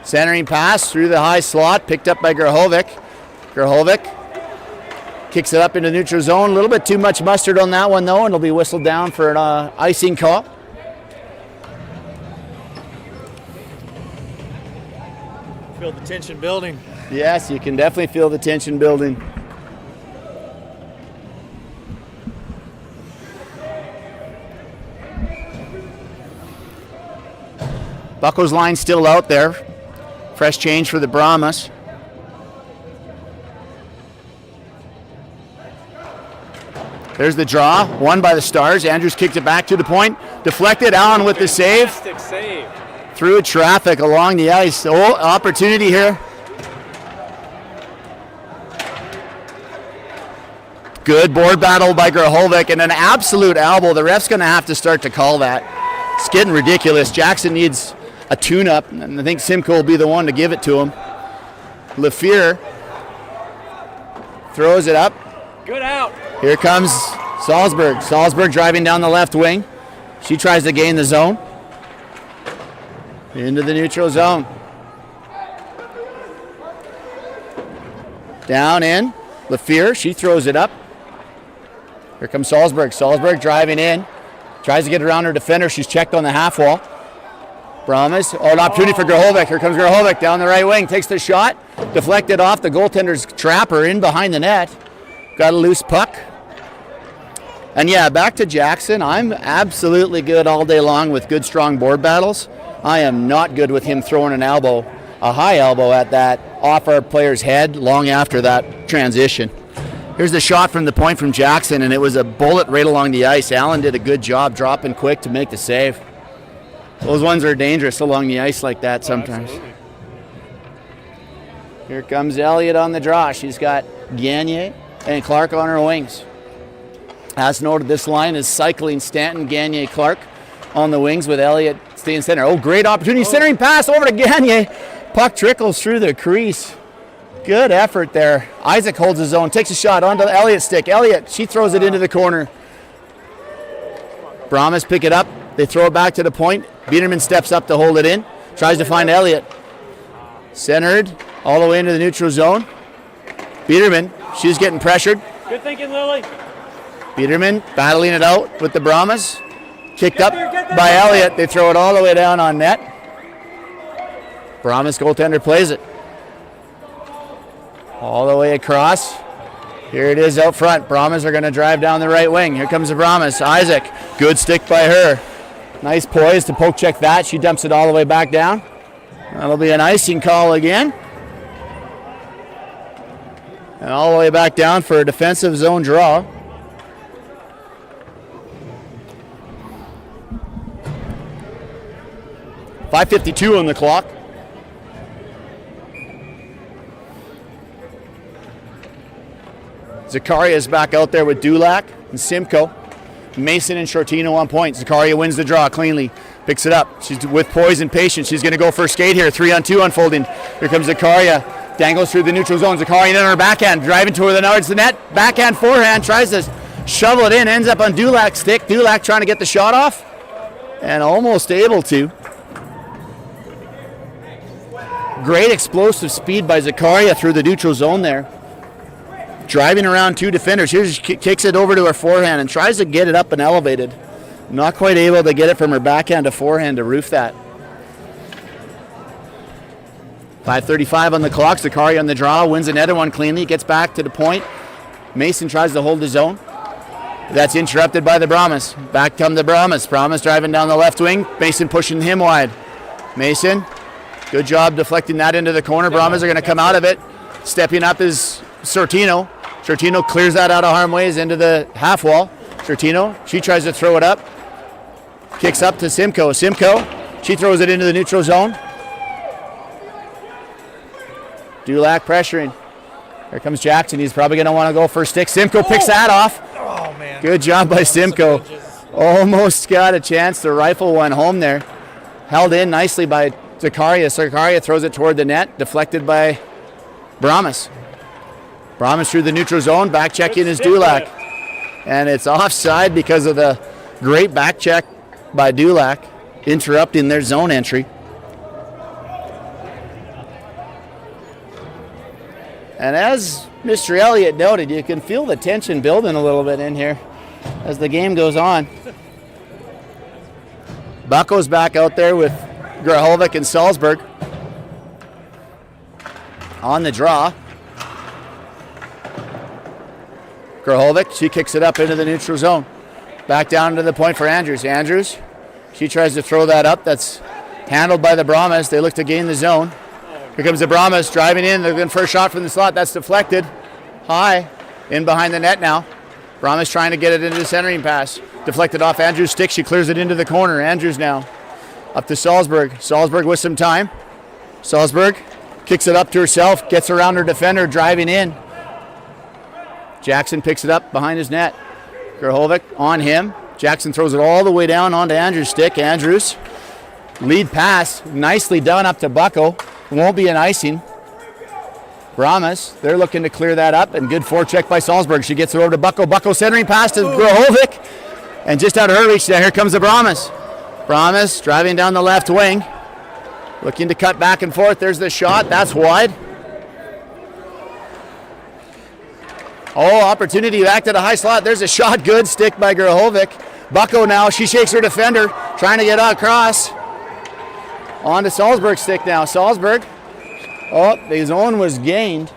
Speaker 1: Centering pass through the high slot, picked up by Grahovic. Grahovic kicks it up into the neutral zone. A little bit too much mustard on that one, though, and it'll be whistled down for an icing call.
Speaker 3: Feel the tension building.
Speaker 1: Yes, you can definitely feel the tension building. Bucko's line still out there. Fresh change for the Brahmas. There's the draw, won by the Stars. Andrews kicked it back to the point. Deflected, Allen with the save.
Speaker 2: Fantastic save.
Speaker 1: Through traffic along the ice. Oh, opportunity here. Good board battle by Grahovic and an absolute elbow. The ref's going to have to start to call that. It's getting ridiculous. Jackson needs a tune-up, and I think Simcoe will be the one to give it to him. Lefevre throws it up.
Speaker 2: Good out.
Speaker 1: Here comes Salzburg. Salzburg driving down the left wing. She tries to gain the zone. Into the neutral zone. Down in. Lefevre, she throws it up. Here comes Salzburg. Salzburg driving in. Tries to get around her defender. She's checked on the half wall. Brahmas. Oh, an opportunity for Grahovic. Here comes Grahovic down the right wing. Takes the shot. Deflected off the goaltender's trapper in behind the net. Got a loose puck. And yeah, back to Jackson. I'm absolutely good all day long with good, strong board battles. I am not good with him throwing an elbow, a high elbow at that, off our player's head long after that transition. Here's the shot from the point from Jackson, and it was a bullet right along the ice. Allen did a good job dropping quick to make the save. Those ones are dangerous along the ice like that sometimes. Here comes Elliott on the draw. She's got Gagné and Clark on her wings. As noted, this line is cycling Stanton, Gagné, Clark on the wings with Elliott staying center. Oh, great opportunity. Centering pass over to Gagné. Puck trickles through the crease. Good effort there. Isaac holds his own, takes a shot onto the Elliott's stick. Elliott, she throws it into the corner. Brahmas pick it up. They throw it back to the point. Biederman steps up to hold it in. Tries to find Elliott. Centered all the way into the neutral zone. Biederman, she's getting pressured.
Speaker 2: Good thinking, Lily.
Speaker 1: Biederman battling it out with the Brahmas. Kicked up by Elliott. They throw it all the way down on net. Brahmas goaltender plays it. All the way across. Here it is out front. Brahmas are going to drive down the right wing. Here comes the Brahmas. Isaac, good stick by her. Nice poise to poke check that. She dumps it all the way back down. That'll be an icing call again. And all the way back down for a defensive zone draw. .552 on the clock. Zacharias back out there with Dulac and Simcoe. Mason and Shortino on point. Zakaria wins the draw cleanly. Picks it up. She's with poise and patience. She's going to go for a skate here. 3-on-2 unfolding. Here comes Zakaria. Dangles through the neutral zone. Zakaria in on her backhand. Driving towards the net. Backhand, forehand. Tries to shovel it in. Ends up on Dulac's stick. Dulac trying to get the shot off. And almost able to. Great explosive speed by Zakaria through the neutral zone there. Driving around two defenders. Here she kicks it over to her forehand and tries to get it up and elevated. Not quite able to get it from her backhand to forehand to roof that. 5:35 on the clock. Zakaria on the draw. Wins another one cleanly. Gets back to the point. Mason tries to hold the zone. That's interrupted by the Brahmas. Back come the Brahmas. Brahmas driving down the left wing. Mason pushing him wide. Mason, good job deflecting that into the corner. Brahmas are going to come out of it. Stepping up is Sortino. Sortino clears that out of harm's way into the half wall. Sortino, she tries to throw it up. Kicks up to Simcoe. Simcoe, she throws it into the neutral zone. Dulac pressuring. Here comes Jackson. He's probably going to want to go for a stick. Simcoe picks that off.
Speaker 3: Oh, man.
Speaker 1: Good job by Simcoe. Almost got a chance to rifle one home there. Held in nicely by Zakaria. Zakaria throws it toward the net. Deflected by Brahmas. Brahmas through the neutral zone. Back check in is Dulac. And it's offside because of the great back check by Dulac, interrupting their zone entry. And as Mr. Elliott noted, you can feel the tension building a little bit in here as the game goes on. Bucko's back out there with Grahovic and Salzburg on the draw. Grahovic, she kicks it up into the neutral zone. Back down to the point for Andrews. Andrews, she tries to throw that up. That's handled by the Brahmas. They look to gain the zone. Here comes the Brahmas driving in. They're looking for a shot from the slot. That's deflected. High in behind the net now. Brahmas trying to get it into the centering pass. Deflected off Andrews' stick. She clears it into the corner. Andrews now up to Salzburg. Salzburg with some time. Salzburg kicks it up to herself. Gets around her defender, driving in. Jackson picks it up behind his net. Grahovic on him. Jackson throws it all the way down onto Andrews' stick. Andrews, lead pass. Nicely done up to Bucko. Won't be an icing. Brahmas, they're looking to clear that up, and good forecheck by Salzburg. She gets it over to Bucko. Bucko centering pass to Grahovic, and just out of her reach, here comes the Brahmas. Brahmas driving down the left wing, looking to cut back and forth. There's the shot. That's wide. Oh, opportunity back to the high slot. There's a shot. Good stick by Grahovic. Bucko now, she shakes her defender, trying to get across. On to Salzburg's stick now. Salzburg. Oh, the zone was gained.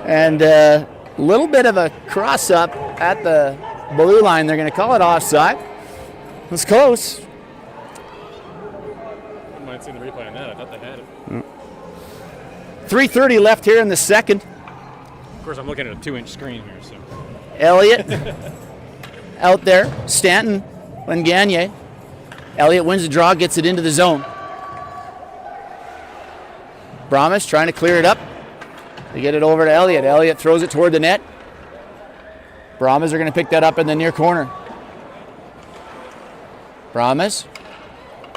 Speaker 1: And a little bit of a cross-up at the blue line. They're going to call it offside. It was close.
Speaker 2: I might have seen the replay on that. I thought they had it.
Speaker 1: 3:30 left here in the second.
Speaker 2: Of course, I'm looking at a 2-inch screen here. So
Speaker 1: Elliott out there. Stanton and Gagne. Elliott wins the draw, gets it into the zone. Brahmas trying to clear it up. They get it over to Elliott. Elliott throws it toward the net. Brahmas are going to pick that up in the near corner. Brahmas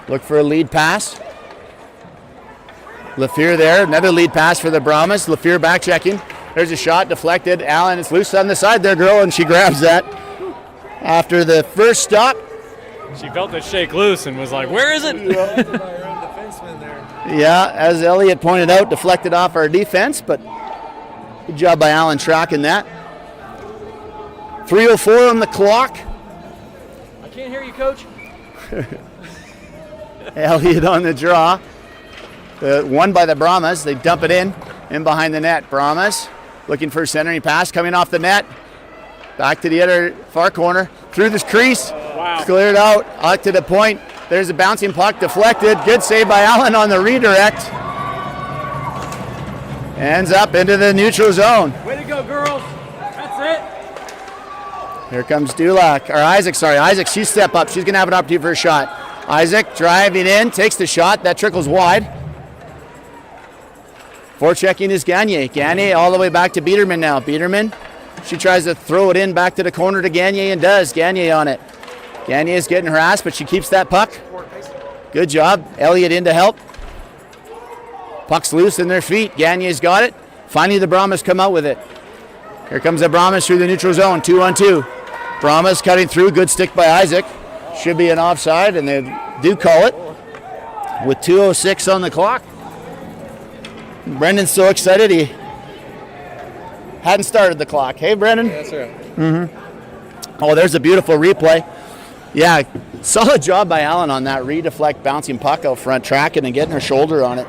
Speaker 1: look for a lead pass. Lafleur there, another lead pass for the Brahmas. Lafleur back checking. There's a shot deflected. Allen, it's loose on the side there, girl, and she grabs that. After the first stop,
Speaker 2: she felt it shake loose and was like, "Where is it?"
Speaker 1: Yeah, as Elliott pointed out, deflected off our defense, but good job by Allen tracking that. 3:04 on the clock.
Speaker 2: I can't hear you, Coach.
Speaker 1: Elliott on the draw. Won by the Brahmas. They dump it in behind the net. Brahmas looking for a centering pass coming off the net. Back to the other far corner. Through this crease.
Speaker 2: Wow.
Speaker 1: Cleared out to the point. There's a bouncing puck deflected. Good save by Allen on the redirect. Ends up into the neutral zone.
Speaker 2: Way to go, girls. That's it.
Speaker 1: Here comes Dulac, or Isaac, sorry. Isaac, she step up. She's going to have an opportunity for a shot. Isaac driving in, takes the shot. That trickles wide. Forechecking is Gagne. Gagne all the way back to Biederman now. Biederman, she tries to throw it in back to the corner to Gagne and does. Gagne on it. Gagne is getting harassed, but she keeps that puck. Good job. Elliott in to help. Puck's loose in their feet. Gagne's got it. Finally, the Brahmas come out with it. Here comes the Brahmas through the neutral zone. 2-on-2. Brahmas cutting through. Good stick by Isaac. Should be an offside, and they do call it with 2:06 on the clock. Brendan's so excited he hadn't started the clock. Hey, Brendan.
Speaker 3: Yes, sir.
Speaker 1: Oh, there's a beautiful replay. Yeah, solid job by Allen on that redeflect bouncing puck out front, tracking and getting her shoulder on it.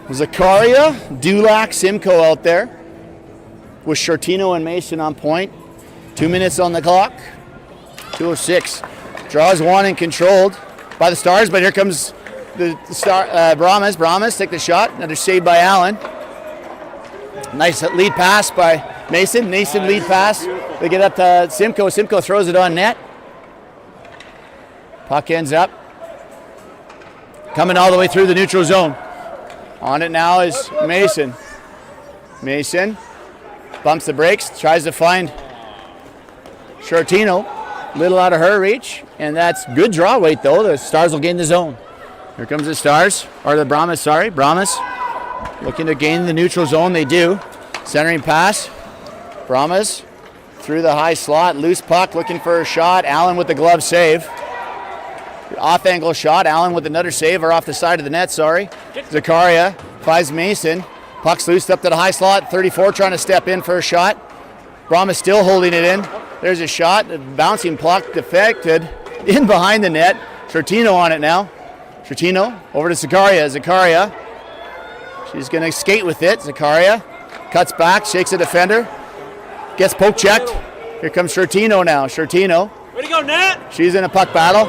Speaker 1: Zakaria, Dulac, Simcoe out there with Shortino and Mason on point. 2 minutes on the clock. 2:06. Draws one and controlled by the Stars, but here comes the Brahmas. Brahmas take the shot. Another save by Allen. Nice lead pass by Mason. Mason lead pass. They get up to Simcoe. Simcoe throws it on net. Puck ends up coming all the way through the neutral zone. On it now is Mason. Mason bumps the brakes, tries to find Shortino. Little out of her reach, and that's good draw weight though. The Stars will gain the zone. Here comes the Stars, or the Brahmas, sorry. Brahmas looking to gain the neutral zone. They do. Centering pass. Brahmas through the high slot. Loose puck looking for a shot. Allen with the glove save. Off angle shot. Allen with another save, or off the side of the net, sorry. Zakaria finds Mason. Puck's loosed up to the high slot. 34 trying to step in for a shot. Brahmas still holding it in. There's a shot. The bouncing puck deflected in behind the net. Shortino on it now. Shortino over to Zakaria. Zakaria. She's going to skate with it. Zakaria cuts back, shakes a defender. Gets poke checked. Here comes Shortino now. Shortino.
Speaker 2: Way to go, Nat!
Speaker 1: She's in a puck battle.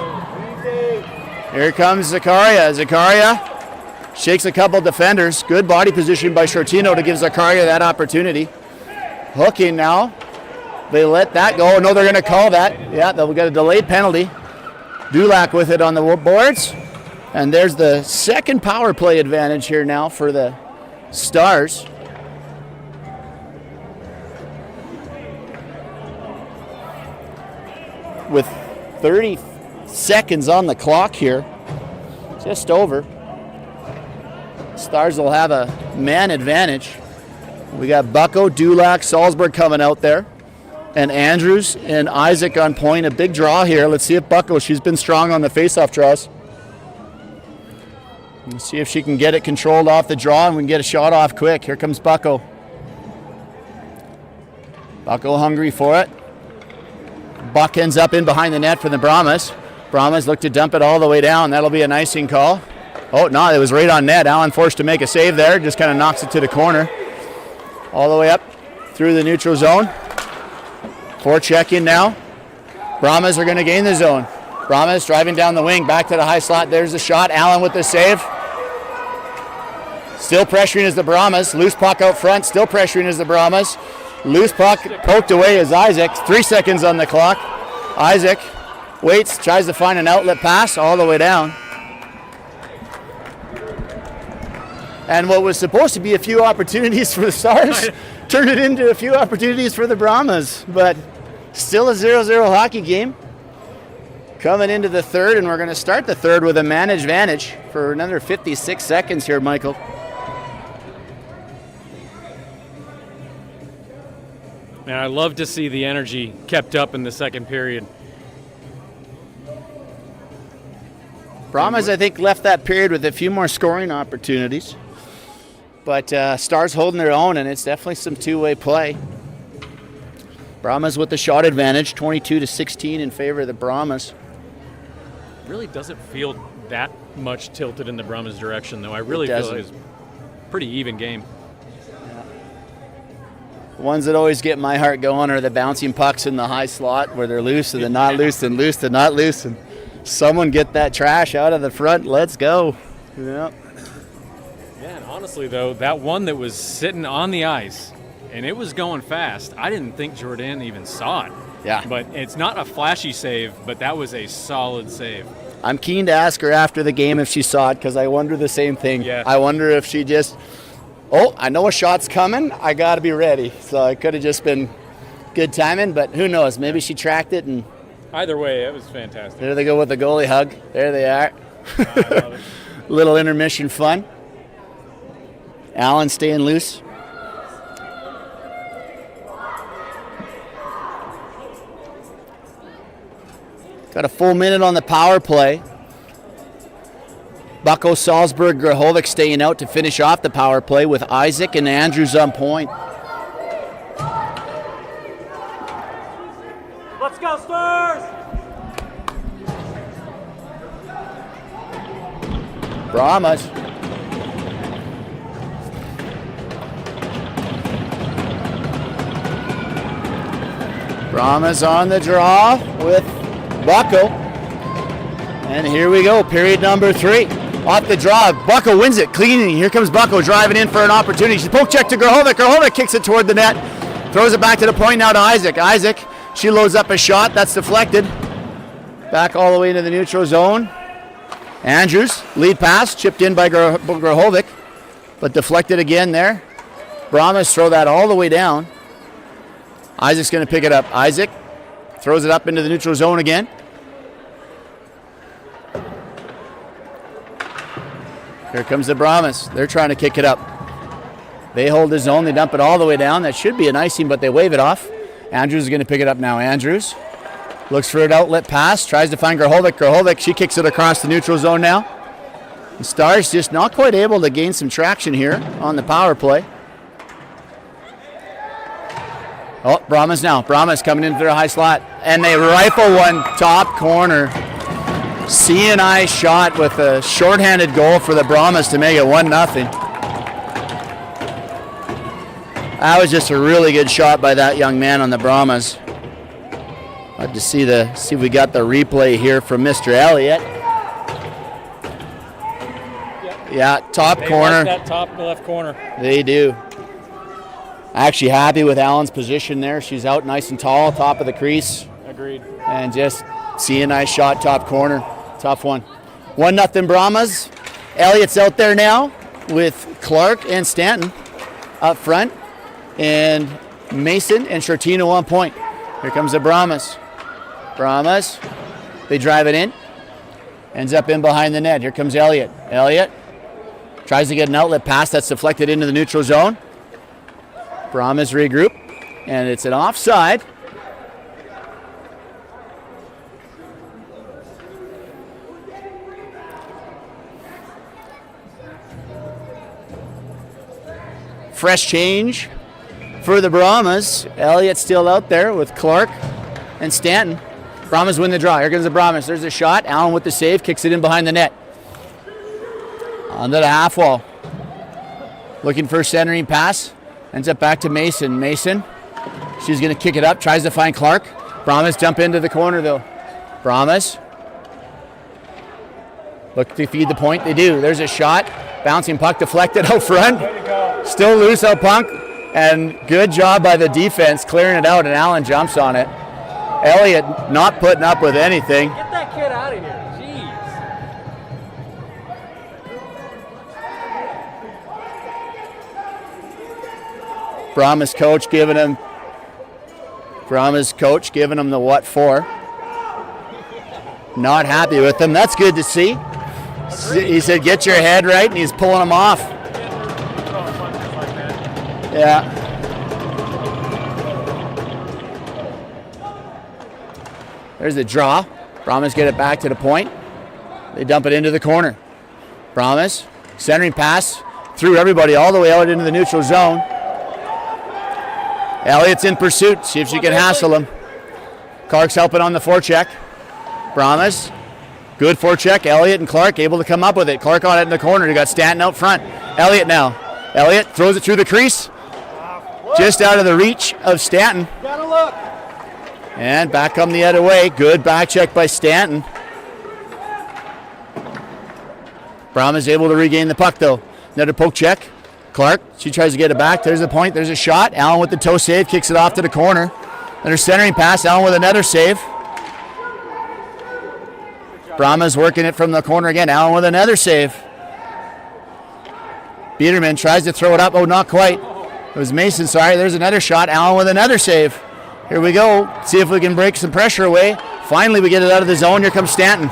Speaker 1: Here comes Zakaria. Zakaria shakes a couple defenders. Good body position by Shortino to give Zakaria that opportunity. Hooking now. They let that go. No, they're going to call that. Yeah, they'll get a delayed penalty. Dulac with it on the boards. And there's the second power play advantage here now for the Stars. With 30 seconds on the clock here. Just over. Stars will have a man advantage. We got Bucko, Dulac, Salzburg coming out there. And Andrews and Isaac on point. A big draw here. Let's see if Bucko, she's been strong on the faceoff draws. Let's see if she can get it controlled off the draw and we can get a shot off quick. Here comes Bucko. Bucko hungry for it. Buck ends up in behind the net for the Brahmas. Brahmas look to dump it all the way down. That'll be an icing call. Oh, no, it was right on net. Allen forced to make a save there. Just kind of knocks it to the corner. All the way up through the neutral zone. Forecheck in now. Brahmas are going to gain the zone. Brahmas driving down the wing. Back to the high slot. There's the shot. Allen with the save. Still pressuring is the Brahmas. Loose puck out front. Still pressuring is the Brahmas. Loose puck poked away is Isaac. 3 seconds on the clock. Isaac waits, tries to find an outlet pass all the way down. And what was supposed to be a few opportunities for the Stars turned it into a few opportunities for the Brahmas. But still a 0-0 hockey game. Coming into the third, and we're going to start the third with a man advantage for another 56 seconds here, Michael.
Speaker 2: And I love to see the energy kept up in the second period.
Speaker 1: Brahmas, I think, left that period with a few more scoring opportunities. But Stars holding their own, and it's definitely some two-way play. Brahmas with the shot advantage, 22-16 in favor of the Brahmas.
Speaker 2: Really doesn't feel that much tilted in the Brahmas direction, though. I really feel like it's a pretty even game.
Speaker 1: The ones that always get my heart going are the bouncing pucks in the high slot where they're loose and then not loose and loose and not loose. And someone get that trash out of the front. Let's go. Yeah.
Speaker 2: Yeah, and honestly, though, that one that was sitting on the ice and it was going fast, I didn't think Jordan even saw it.
Speaker 1: Yeah.
Speaker 2: But it's not a flashy save, but that was a solid save.
Speaker 1: I'm keen to ask her after the game if she saw it because I wonder the same thing.
Speaker 2: Yeah.
Speaker 1: I wonder if she just... Oh, I know a shot's coming. I got to be ready. So it could have just been good timing, but who knows? Maybe she tracked it. And
Speaker 2: either way, it was fantastic.
Speaker 1: there they go with the goalie hug. There they are.
Speaker 2: I love it.
Speaker 1: Little intermission fun. Allen staying loose. Got a full minute on the power play. Bucko, Salzburg, Grahovic staying out to finish off the power play with Isaac and Andrews on point.
Speaker 3: Let's go, Stars!
Speaker 1: Brahmas. Brahmas on the draw with Bucko. And here we go, period number 3. Off the draw, Bucko wins it, cleaning. Here comes Bucko driving in for an opportunity. She poke check to Grahovic. Grahovic kicks it toward the net. Throws it back to the point now to Isaac. Isaac, she loads up a shot. That's deflected. Back all the way into the neutral zone. Andrews, lead pass, chipped in by Grahovic, but deflected again there. Brahmas throw that all the way down. Isaac's going to pick it up. Isaac throws it up into the neutral zone again. Here comes the Brahmas. They're trying to kick it up. They hold the zone. They dump it all the way down. That should be an icing, but they wave it off. Andrews is going to pick it up now. Andrews looks for an outlet pass. Tries to find Grahovic. Grahovic, she kicks it across the neutral zone now. The Stars just not quite able to gain some traction here on the power play. Oh, Brahmas now. Brahmas coming into their high slot. And they rifle one top corner. C&I shot with a shorthanded goal for the Brahmas to make it 1-0. That was just a really good shot by that young man on the Brahmas. I'd like to see if we got the replay here from Mr. Elliott. Yeah, top corner.
Speaker 2: Like that top left corner.
Speaker 1: They do. Actually happy with Allen's position there. She's out nice and tall, top of the crease.
Speaker 2: Agreed.
Speaker 1: And just see a nice shot, top corner. Tough one. 1-0 Brahmas. Elliott's out there now with Clark and Stanton up front. And Mason and Shortino on point. Here comes the Brahmas. Brahmas. They drive it in. Ends up in behind the net. Here comes Elliott. Elliott tries to get an outlet pass that's deflected into the neutral zone. Brahmas regroup. And it's an offside. Fresh change for the Brahmas. Elliott still out there with Clark and Stanton. Brahmas win the draw. Here comes the Brahmas. There's a shot. Allen with the save. Kicks it in behind the net. Onto the half wall. Looking for a centering pass. Ends up back to Mason. Mason. She's going to kick it up. Tries to find Clark. Brahmas jump into the corner though. Brahmas. Look to feed the point. They do. There's a shot. Bouncing puck deflected out front. Still loose out puck. And good job by the defense clearing it out, and Allen jumps on it. Elliott not putting up with anything.
Speaker 2: Get that kid out of here. Jeez.
Speaker 1: Brahmas coach giving him the what for. Not happy with him. That's good to see. He said, get your head right, and he's pulling him off. Yeah. There's the draw. Brahmas get it back to the point. They dump it into the corner. Brahmas, centering pass through everybody all the way out into the neutral zone. Elliott's in pursuit. See if she can hassle him. Clark's helping on the forecheck. Brahmas, good forecheck. Elliott and Clark able to come up with it. Clark on it in the corner. They got Stanton out front. Elliott now. Elliott throws it through the crease. Just out of the reach of Stanton.
Speaker 3: Gotta look.
Speaker 1: And back come the other way. Good back check by Stanton. Brahmas able to regain the puck though. Another poke check. Clark, she tries to get it back. There's the point. There's a shot. Allen with the toe save. Kicks it off to the corner. Another centering pass. Allen with another save. Brahmas working it from the corner again. Allen with another save. Biederman tries to throw it up. Oh, not quite. It was Mason, sorry. There's another shot. Allen with another save. Here we go. See if we can break some pressure away. Finally, we get it out of the zone. Here comes Stanton.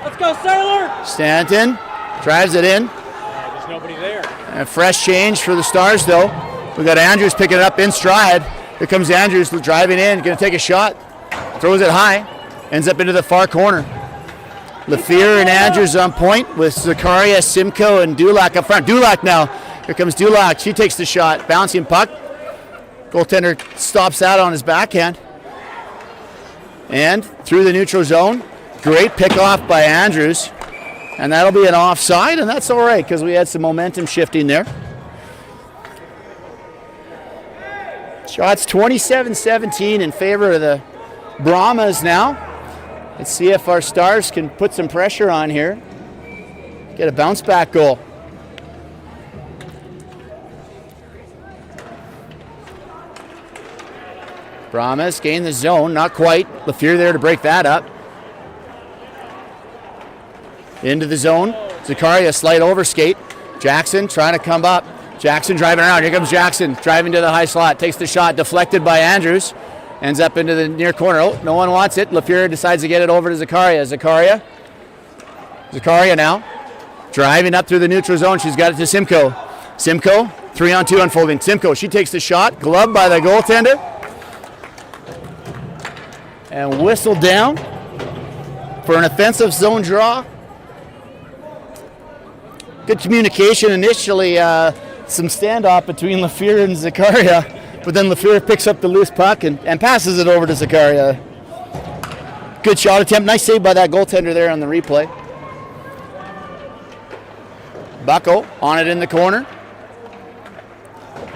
Speaker 3: Let's go, Sailor!
Speaker 1: Stanton drives it in.
Speaker 2: There's nobody there.
Speaker 1: A fresh change for the Stars, though. We got Andrews picking it up in stride. Here comes Andrews driving in. Going to take a shot. Throws it high. Ends up into the far corner. Lafleur and Andrews on point with Zakaria, Simcoe, and Dulac up front. Dulac now. Here comes Dulac. She takes the shot. Bouncing puck. Goaltender stops that on his backhand. And through the neutral zone. Great pick-off by Andrews. And that'll be an offside, and that's all right because we had some momentum shifting there. Shots 27-17 in favor of the Brahmas now. Let's see if our Stars can put some pressure on here. Get a bounce-back goal. Brahmas gain the zone, not quite. Lafleur there to break that up. Into the zone. Zakaria, slight overskate. Jackson trying to come up. Jackson driving around. Here comes Jackson driving to the high slot. Takes the shot, deflected by Andrews. Ends up into the near corner. Oh, no one wants it. Lafleur decides to get it over to Zakaria. Zakaria now. Driving up through the neutral zone. She's got it to Simcoe. Simcoe, 3-on-2 unfolding. Simcoe, she takes the shot. Gloved by the goaltender. And whistled down for an offensive zone draw. Good communication initially. Some standoff between Lafleur and Zakaria. But then Lafleur picks up the loose puck and passes it over to Zakaria. Good shot attempt. Nice save by that goaltender there on the replay. Bucko on it in the corner.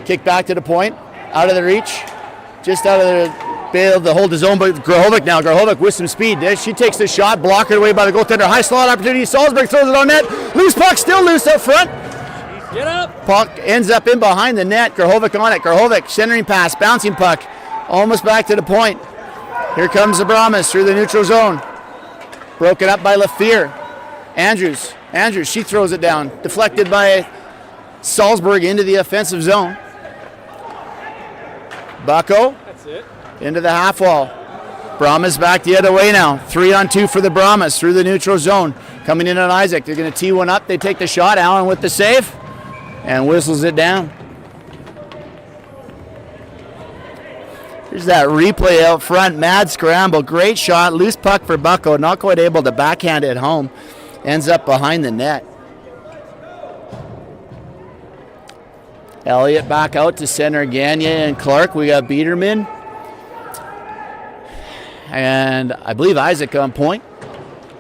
Speaker 1: Kick back to the point. Out of the reach. Just out of the able to hold his own, but Grahovic now. Grahovic with some speed. She takes the shot, blocked away by the goaltender. High slot opportunity. Salzburg throws it on net. Loose puck, still loose up front.
Speaker 3: Get up.
Speaker 1: Puck ends up in behind the net. Grahovic on it. Grahovic, centering pass, bouncing puck. Almost back to the point. Here comes the Brahmas through the neutral zone. Broken up by Lafleur. Andrews, she throws it down. Deflected by Salzburg into the offensive zone. Bucko into the half wall. Brahmas back the other way now. 3-on-2 for the Brahmas through the neutral zone. Coming in on Isaac. They're going to tee one up. They take the shot. Allen with the save and whistles it down. Here's that replay out front. Mad scramble. Great shot. Loose puck for Bucko. Not quite able to backhand it home. Ends up behind the net. Elliott back out to center. Gagne and Clark. We got Biederman. And I believe Isaac on point.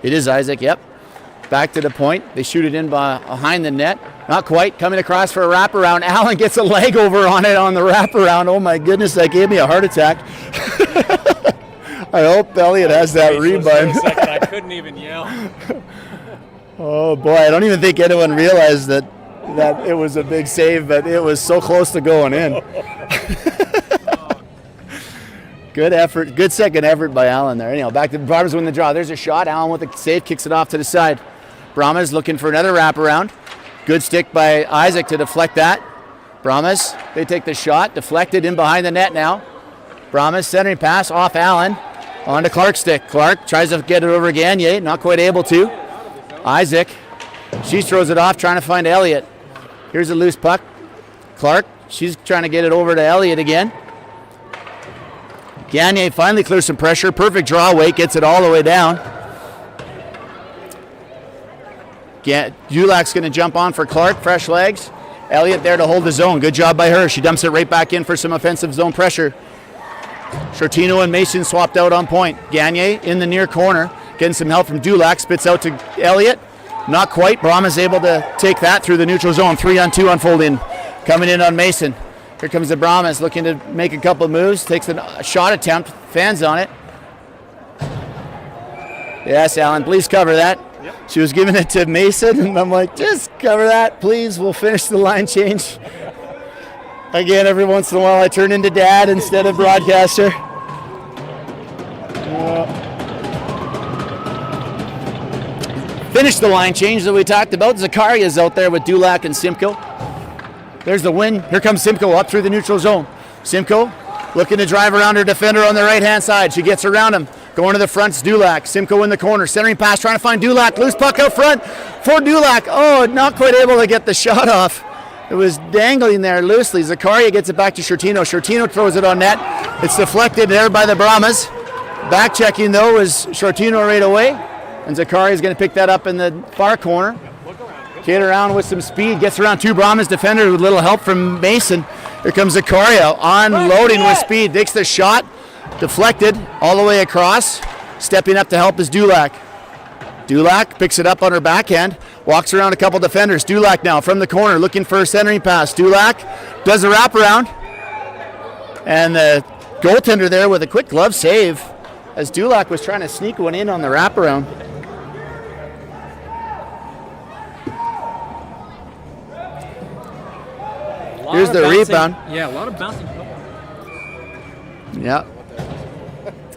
Speaker 1: It is Isaac, yep. Back to the point. They shoot it in behind the net. Not quite. Coming across for a wraparound. Allen gets a leg over on it on the wraparound. Oh my goodness, that gave me a heart attack. I hope Elliott has that rebound.
Speaker 2: I couldn't even yell.
Speaker 1: Oh boy, I don't even think anyone realized that it was a big save, but it was so close to going in. Good effort, good second effort by Allen there. Anyhow, back to the Brahmas win the draw. There's a shot. Allen with the save, kicks it off to the side. Brahmas looking for another wraparound. Good stick by Isaac to deflect that. Brahmas, they take the shot, deflected in behind the net now. Brahmas centering pass off Allen. On to Clark's stick. Clark tries to get it over Gagne, not quite able to. Isaac, she throws it off, trying to find Elliott. Here's a loose puck. Clark, she's trying to get it over to Elliott again. Gagne finally clears some pressure. Perfect draw weight, gets it all the way down. Dulak's going to jump on for Clark, fresh legs. Elliott there to hold the zone. Good job by her. She dumps it right back in for some offensive zone pressure. Shortino and Mason swapped out on point. Gagne in the near corner, getting some help from Dulak. Spits out to Elliott. Not quite. Brahma's able to take that through the neutral zone. 3-on-2 unfolding. Coming in on Mason. Here comes the Brahmas looking to make a couple of moves. Takes a shot attempt. Fans on it. Yes, Alan, please cover that. Yep. She was giving it to Mason, and I'm like, just cover that, please. We'll finish the line change. Again, every once in a while I turn into dad instead of broadcaster. Finish the line change that we talked about. Zakaria's out there with Dulak and Simcoe. There's the win. Here comes Simcoe up through the neutral zone. Simcoe looking to drive around her defender on the right-hand side. She gets around him. Going to the front's Dulak. Simcoe in the corner. Centering pass, trying to find Dulak. Loose puck out front for Dulak. Oh, not quite able to get the shot off. It was dangling there loosely. Zakaria gets it back to Shortino. Shortino throws it on net. It's deflected there by the Brahmas. Back checking, though, was Shortino right away. And Zakaria is going to pick that up in the far corner. Get around with some speed. Gets around two Brahmas defenders with a little help from Mason. Here comes Zakaria unloading with speed. Takes the shot. Deflected all the way across. Stepping up to help is Dulak. Dulak picks it up on her backhand. Walks around a couple defenders. Dulak now from the corner looking for a centering pass. Dulak does a wraparound. And the goaltender there with a quick glove save as Dulak was trying to sneak one in on the wraparound. Here's the rebound.
Speaker 3: Yeah, a lot of bouncing.
Speaker 1: Yeah.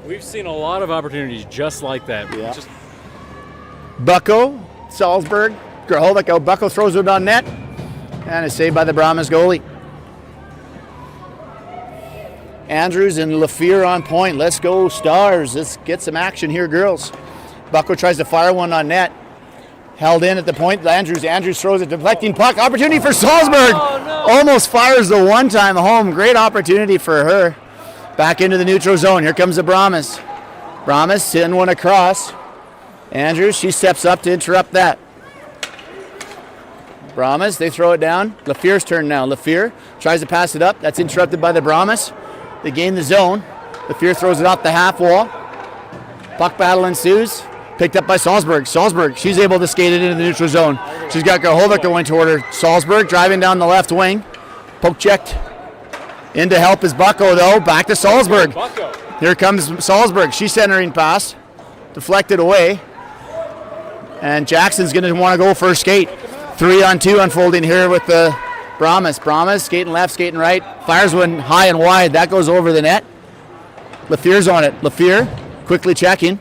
Speaker 2: We've seen a lot of opportunities just like that.
Speaker 1: Yeah. Bucko, Salzburg, Grahovic out. Bucko throws it on net. And it's saved by the Brahmas goalie. Andrews and Lafleur on point. Let's go, Stars. Let's get some action here, girls. Bucko tries to fire one on net. Held in at the point. Andrews throws a deflecting puck. Opportunity for Salzburg. Oh, no. Almost fires the one-time home. Great opportunity for her. Back into the neutral zone. Here comes the Brahmas. Brahmas send one across. Andrews, she steps up to interrupt that. Brahmas, they throw it down. Lafleur's turn now. Lafleur tries to pass it up. That's interrupted by the Brahmas. They gain the zone. Lafleur throws it off the half wall. Puck battle ensues. Picked up by Salzburg. Salzburg, she's able to skate it into the neutral zone. She's got Grahovic going toward her. Salzburg driving down the left wing. Poke checked. In to help is Bucko, though. Back to Salzburg. Here comes Salzburg. She's centering pass. Deflected away. And Jackson's going to want to go for a skate. 3-on-2 unfolding here with the Brahmas. Brahmas skating left, skating right. Fires one high and wide. That goes over the net. Lafiere's on it. Lafiere quickly checking.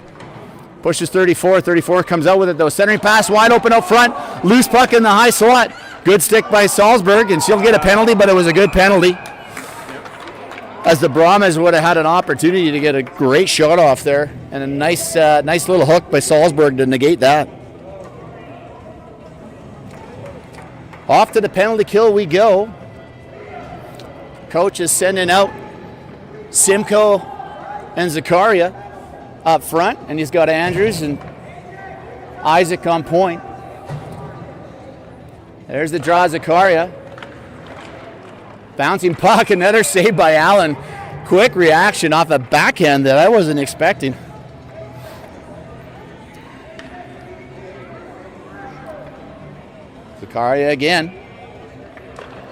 Speaker 1: Pushes 34. 34 comes out with it though. Centering pass wide open out front. Loose puck in the high slot. Good stick by Salzburg, and she'll get a penalty, but it was a good penalty. As the Brahmas would have had an opportunity to get a great shot off there, and a nice little hook by Salzburg to negate that. Off to the penalty kill we go. Coach is sending out Simcoe and Zakaria up front, and he's got Andrews and Isaac on point. There's the draw, Zakaria. Bouncing puck, another save by Allen. Quick reaction off a backhand that I wasn't expecting. Zakaria again.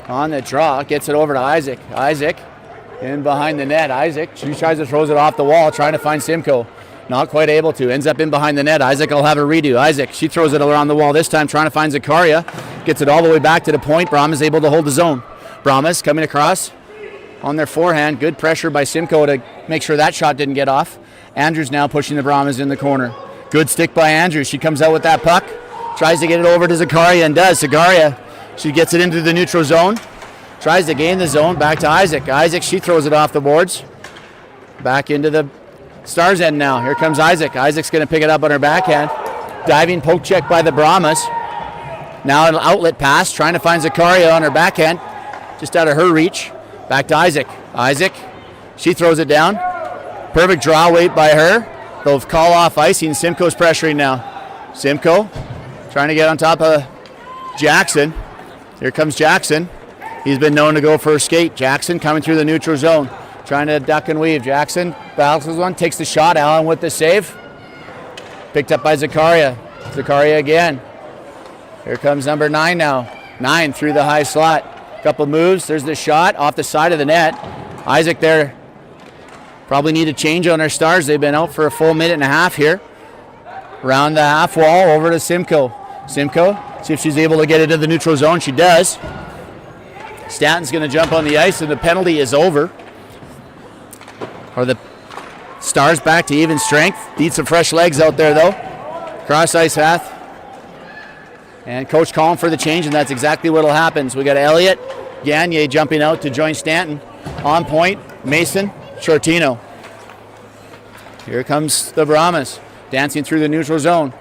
Speaker 1: On the draw, gets it over to Isaac. Isaac in behind the net. Isaac, she tries to throw it off the wall, trying to find Simcoe. Not quite able to. Ends up in behind the net. Isaac will have a redo. Isaac, she throws it around the wall this time, trying to find Zakaria. Gets it all the way back to the point. Brahmas able to hold the zone. Brahmas coming across on their forehand. Good pressure by Simcoe to make sure that shot didn't get off. Andrews now pushing the Brahmas in the corner. Good stick by Andrews. She comes out with that puck. Tries to get it over to Zakaria and does. Zakaria, she gets it into the neutral zone. Tries to gain the zone. Back to Isaac. Isaac, she throws it off the boards. Back into the Stars end now. Here comes Isaac. Isaac's going to pick it up on her backhand. Diving poke check by the Brahmas. Now an outlet pass. Trying to find Zakaria on her backhand. Just out of her reach. Back to Isaac. Isaac, she throws it down. Perfect draw weight by her. They'll call off icing. Simcoe's pressuring now. Simcoe trying to get on top of Jackson. Here comes Jackson. He's been known to go for a skate. Jackson coming through the neutral zone. Trying to duck and weave. Jackson battles one, takes the shot. Allen with the save. Picked up by Zakaria. Zakaria again. Here comes number 9 now. 9 through the high slot. Couple moves. There's the shot off the side of the net. Isaac there. Probably need a change on our Stars. They've been out for a full minute and a half here. Around the half wall over to Simcoe. Simcoe, see if she's able to get it to the neutral zone. She does. Stanton's going to jump on the ice, and the penalty is over. Or the Stars back to even strength. Need some fresh legs out there, though. Cross ice path. And coach calling for the change, and that's exactly what will happen. So we got Elliott, Gagne jumping out to join Stanton. On point, Mason, Shortino. Here comes the Brahmas, dancing through the neutral zone.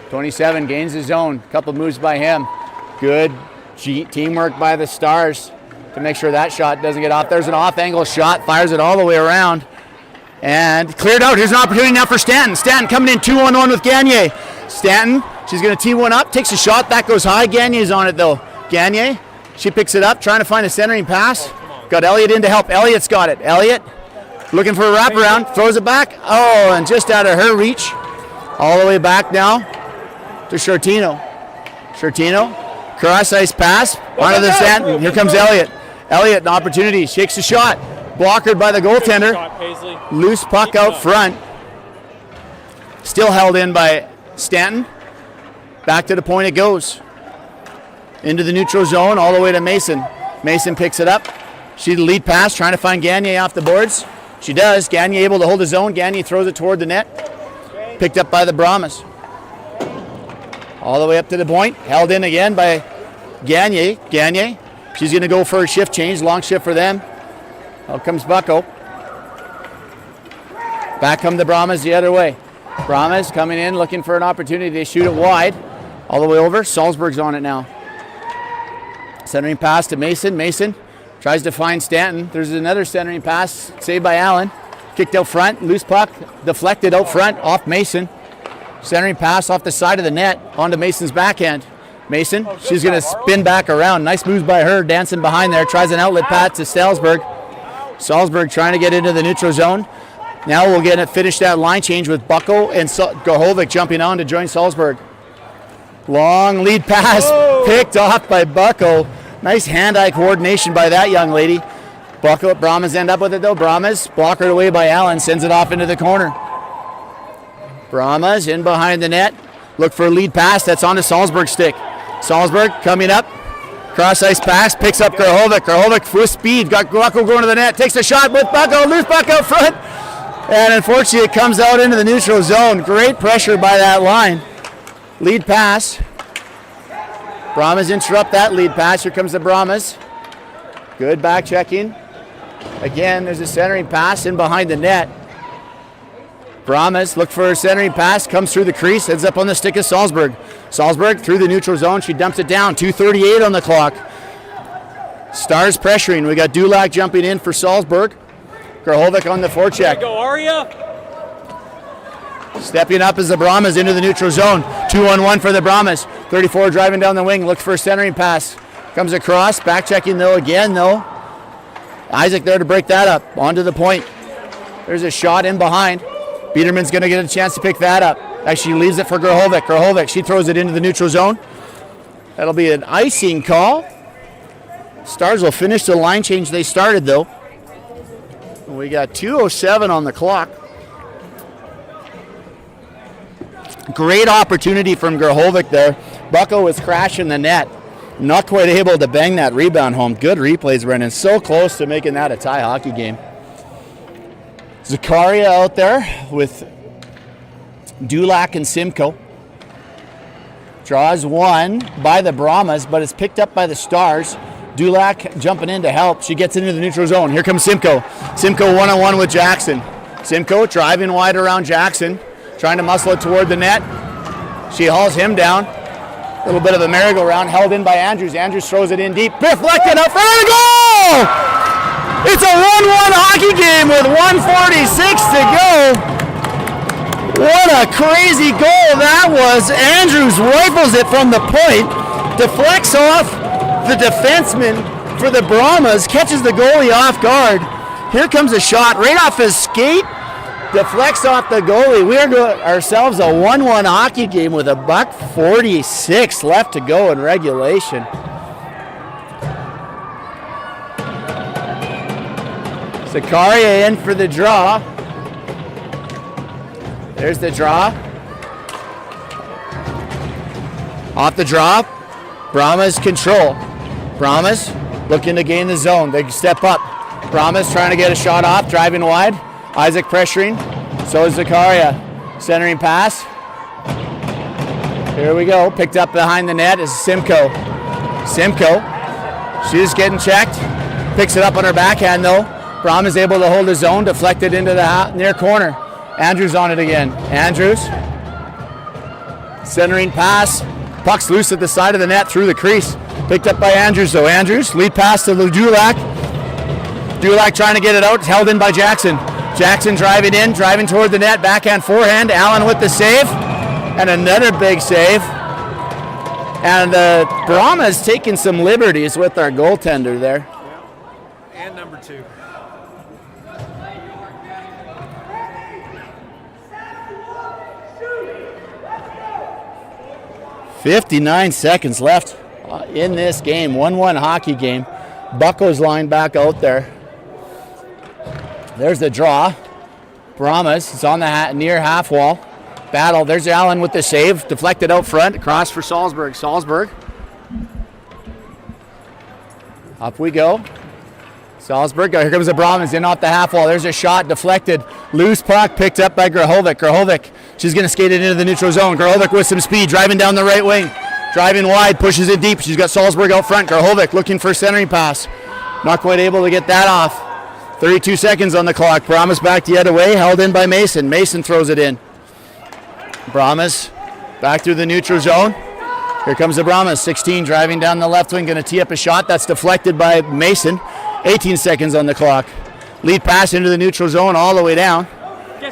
Speaker 1: 27 gains the zone. Couple moves by him. Good teamwork by the Stars to make sure that shot doesn't get off. There's an off-angle shot, fires it all the way around. And cleared out. Here's an opportunity now for Stanton. Stanton coming in 2-on-1 with Gagne. Stanton, she's going to tee one up, takes a shot. That goes high. Gagne's on it, though. Gagne, she picks it up, trying to find a centering pass. Got Elliott in to help. Elliott's got it. Elliott looking for a wraparound, throws it back. Oh, and just out of her reach. All the way back now to Shortino. Shortino, cross ice pass, onto the Stanton. Here comes Elliott. Elliott, an opportunity, shakes the shot. Blockered by the goaltender. Loose puck out front. Still held in by Stanton. Back to the point it goes. Into the neutral zone, all the way to Mason. Mason picks it up. She the lead pass, trying to find Gagne off the boards. She does. Gagne able to hold the zone. Gagne throws it toward the net. Picked up by the Brahmas. All the way up to the point. Held in again by Gagne. Gagne. She's going to go for a shift change. Long shift for them. Out comes Bucko. Back come the Brahmas the other way. Brahmas coming in, looking for an opportunity. They shoot it wide. All the way over. Salzburg's on it now. Centering pass to Mason. Mason tries to find Stanton. There's another centering pass. Saved by Allen. Kicked out front. Loose puck. Deflected out front. Off Mason. Centering pass off the side of the net. Onto Mason's backhand. Mason, she's going to spin back around. Nice moves by her. Dancing behind there. Tries an outlet pass to Salzburg. Salzburg trying to get into the neutral zone. Now we'll get it finish that line change with Bucko and Gohovic jumping on to join Salzburg. Long lead pass picked off by Bucko. Nice hand-eye coordination by that young lady. Bucko, Brahmas end up with it though. Brahmas blockered away by Allen, sends it off into the corner. Brahmas in behind the net. Look for a lead pass. That's on to Salzburg stick. Salzburg coming up. Cross ice pass, picks up Grahovic. Grahovic full speed, got Bucko going to the net, takes a shot with Bucko, loose puck out front. And unfortunately it comes out into the neutral zone. Great pressure by that line. Lead pass. Brahmas interrupt that lead pass. Here comes the Brahmas. Good back checking. Again, there's a centering pass in behind the net. Brahmas look for a centering pass, comes through the crease, ends up on the stick of Salzburg. Salzburg through the neutral zone, she dumps it down, 2:38 on the clock. Stars pressuring, we got Dulac jumping in for Salzburg. Grahovic on the forecheck.
Speaker 3: Go, Aria.
Speaker 1: Stepping up is the Brahmas into the neutral zone. 2-on-1 for the Brahmas. 34 driving down the wing, looks for a centering pass. Comes across, back checking though again though. Isaac there to break that up, onto the point. There's a shot in behind. Biederman's going to get a chance to pick that up. Actually leaves it for Grahovic. Grahovic, she throws it into the neutral zone. That'll be an icing call. Stars will finish the line change they started though. We got 2:07 on the clock. Great opportunity from Grahovic there. Bucko was crashing the net. Not quite able to bang that rebound home. Good replays, Brendan. So close to making that a tie hockey game. Zakaria out there with Dulac and Simcoe. Draws one by the Brahmas, but it's picked up by the Stars. Dulac jumping in to help. She gets into the neutral zone. Here comes Simcoe. Simcoe one-on-one with Jackson. Simcoe driving wide around Jackson, trying to muscle it toward the net. She hauls him down. A little bit of a merry-go-round held in by Andrews. Andrews throws it in deep. Deflected out for a goal! It's a 1-1 hockey game with 1:46 to go. What a crazy goal that was. Andrews rifles it from the point, deflects off the defenseman for the Brahmas, catches the goalie off guard. Here comes a shot right off his skate, deflects off the goalie. We are ourselves a 1-1 hockey game with $1:46 left to go in regulation. Zakaria in for the draw. There's the draw. Off the draw. Brahmas control. Brahmas looking to gain the zone. They step up. Brahmas trying to get a shot off, driving wide. Isaac pressuring. So is Zakaria. Centering pass. Here we go. Picked up behind the net is Simcoe. Simcoe. She's getting checked. Picks it up on her backhand though. Brahmas able to hold his zone. Deflected into the near corner. Andrews on it again. Andrews. Centering pass. Puck's loose at the side of the net through the crease. Picked up by Andrews though. Andrews, lead pass to Dulac. Dulac trying to get it out. Held in by Jackson. Jackson driving in, driving toward the net. Backhand forehand. Allen with the save. And another big save. And the Brahmas taking some liberties with our goaltender there.
Speaker 3: And number 2.
Speaker 1: 59 seconds left in this game. 1-1 hockey game. Bucko's line back out there. There's the draw. Brahmas is on the near half wall. Battle. There's Allen with the save. Deflected out front. Across for Salzburg. Salzburg. Up we go. Salzburg. Here comes the Brahmas in off the half wall. There's a shot. Deflected. Loose puck picked up by Grahovic. Grahovic. She's going to skate it into the neutral zone. Grahovic with some speed. Driving down the right wing. Driving wide. Pushes it deep. She's got Salzburg out front. Grahovic looking for a centering pass. Not quite able to get that off. 32 seconds on the clock. Brahmas back the other way. Held in by Mason. Mason throws it in. Brahmas back through the neutral zone. Here comes the Brahmas. 16 driving down the left wing. Going to tee up a shot. That's deflected by Mason. 18 seconds on the clock. Lead pass into the neutral zone all the way down.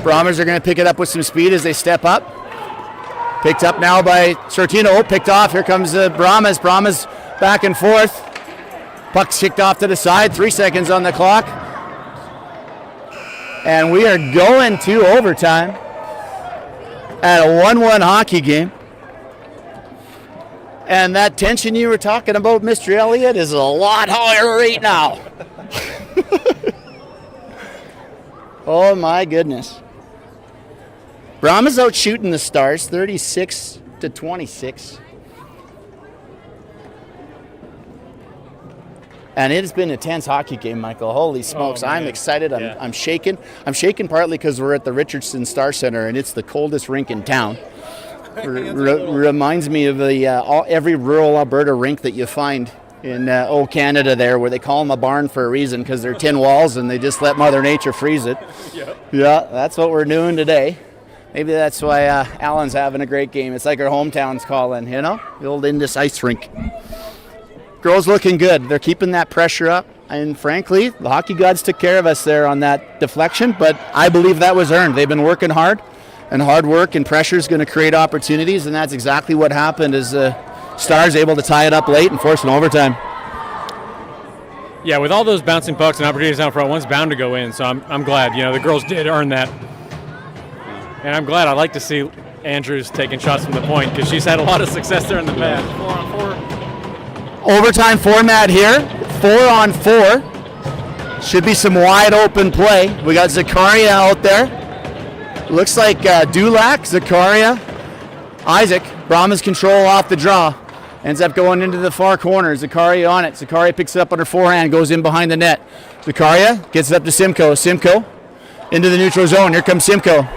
Speaker 1: Brahmas are going to pick it up with some speed as they step up. Picked up now by Sortino. Picked off. Here comes the Brahmas. Brahmas back and forth. Puck's kicked off to the side. 3 seconds on the clock. And we are going to overtime at a 1-1 hockey game. And that tension you were talking about, Mr. Elliott, is a lot higher right now. Oh my goodness. Brahmas out shooting the Stars, 36-26. And it has been a tense hockey game, Michael. Holy smokes. I'm excited. I'm shaking. I'm shaking partly because we're at the Richardson StarsCenter, and it's the coldest rink in town. Reminds me of the every rural Alberta rink that you find in old Canada there, where they call them a barn for a reason because they're tin walls and they just let Mother Nature freeze it. Yeah, that's what we're doing today. Maybe that's why Alan's having a great game. It's like our hometown's calling, the old Indus ice rink. Girls looking good. They're keeping that pressure up. And frankly, the hockey gods took care of us there on that deflection, but I believe that was earned. They've been working hard, and hard work and pressure is going to create opportunities, and that's exactly what happened as the Stars able to tie it up late and force an overtime.
Speaker 2: Yeah, with all those bouncing pucks and opportunities out front, one's bound to go in, so I'm glad. The girls did earn that. And I'm glad. I like to see Andrews taking shots from the point because she's had a lot of success there in the past.
Speaker 3: 4-on-4.
Speaker 1: Overtime format here, 4-on-4. Should be some wide open play. We got Zakaria out there. Looks like Dulac, Zakaria, Isaac. Brahmas control off the draw. Ends up going into the far corner. Zakaria on it. Zakaria picks it up on her forehand, goes in behind the net. Zakaria gets it up to Simcoe. Simcoe into the neutral zone. Here comes Simcoe.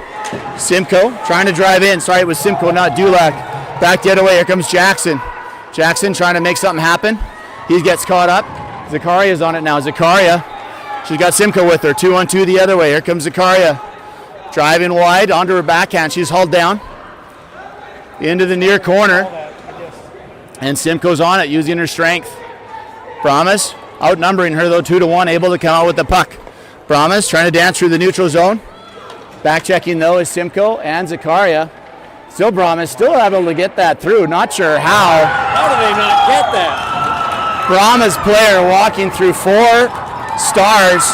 Speaker 1: Simcoe trying to drive in. Sorry, it was Simcoe, not Dulac. Back the other way. Here comes Jackson. Jackson trying to make something happen. He gets caught up. Zakaria's on it now. Zakaria, she's got Simcoe with her. 2-on-2 the other way. Here comes Zakaria. Driving wide onto her backhand. She's hauled down into the near corner. And Simcoe's on it, using her strength. Brahmas outnumbering her, though, 2-1, able to come out with the puck. Brahmas trying to dance through the neutral zone. Back checking, though, is Simcoe and Zakaria. Still Brahmas, still able to get that through. Not sure how.
Speaker 2: How do they not get that?
Speaker 1: Brahmas player walking through 4 Stars.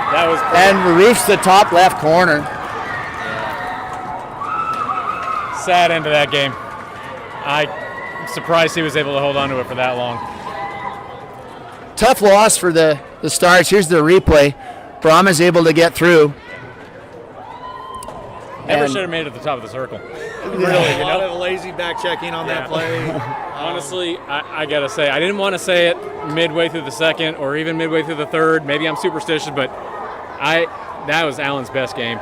Speaker 2: That was cool.
Speaker 1: And roofs the top left corner.
Speaker 2: Sad end of that game. I'm surprised he was able to hold on to it for that long.
Speaker 1: Tough loss for the Stars. Here's the replay. Brahmas able to get through.
Speaker 2: Never should have made it to the top of the circle.
Speaker 3: Really, a lot of lazy back checking on that play.
Speaker 2: Honestly, I got to say, I didn't want to say it midway through the second or even midway through the third. Maybe I'm superstitious, but that was Alan's best game.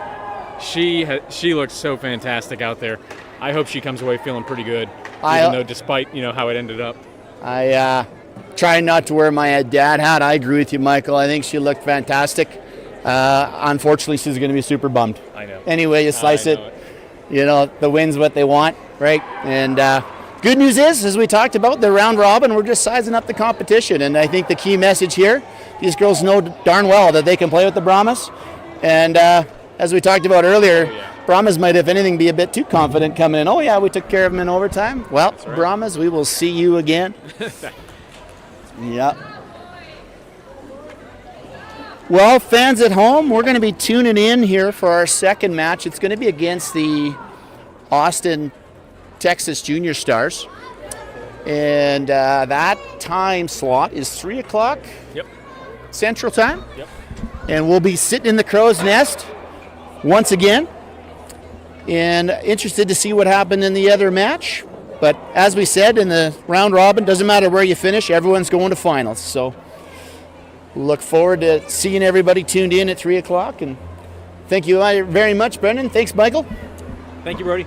Speaker 2: She looked so fantastic out there. I hope she comes away feeling pretty good, even though despite how it ended up.
Speaker 1: I try not to wear my dad hat. I agree with you, Michael. I think she looked fantastic. Unfortunately, she's going to be super bummed.
Speaker 2: I know.
Speaker 1: Anyway, you slice it. The win's what they want, right? And good news is, as we talked about, the round robin, we're just sizing up the competition. And I think the key message here, these girls know darn well that they can play with the Brahmas. And as we talked about earlier, Brahmas might, if anything, be a bit too confident coming in. Oh, yeah, we took care of them in overtime. Well, right. Brahmas, we will see you again. Yep. Well, fans at home, we're going to be tuning in here for our second match. It's going to be against the Austin, Texas Junior Stars. And that time slot is 3 o'clock Central Time.
Speaker 2: Yep.
Speaker 1: And we'll be sitting in the crow's nest once again. And interested to see what happened in the other match. But as we said, in the round robin, doesn't matter where you finish, everyone's going to finals. So look forward to seeing everybody tuned in at 3 o'clock. And thank you very much, Brendan. Thanks, Michael.
Speaker 2: Thank you, Brody.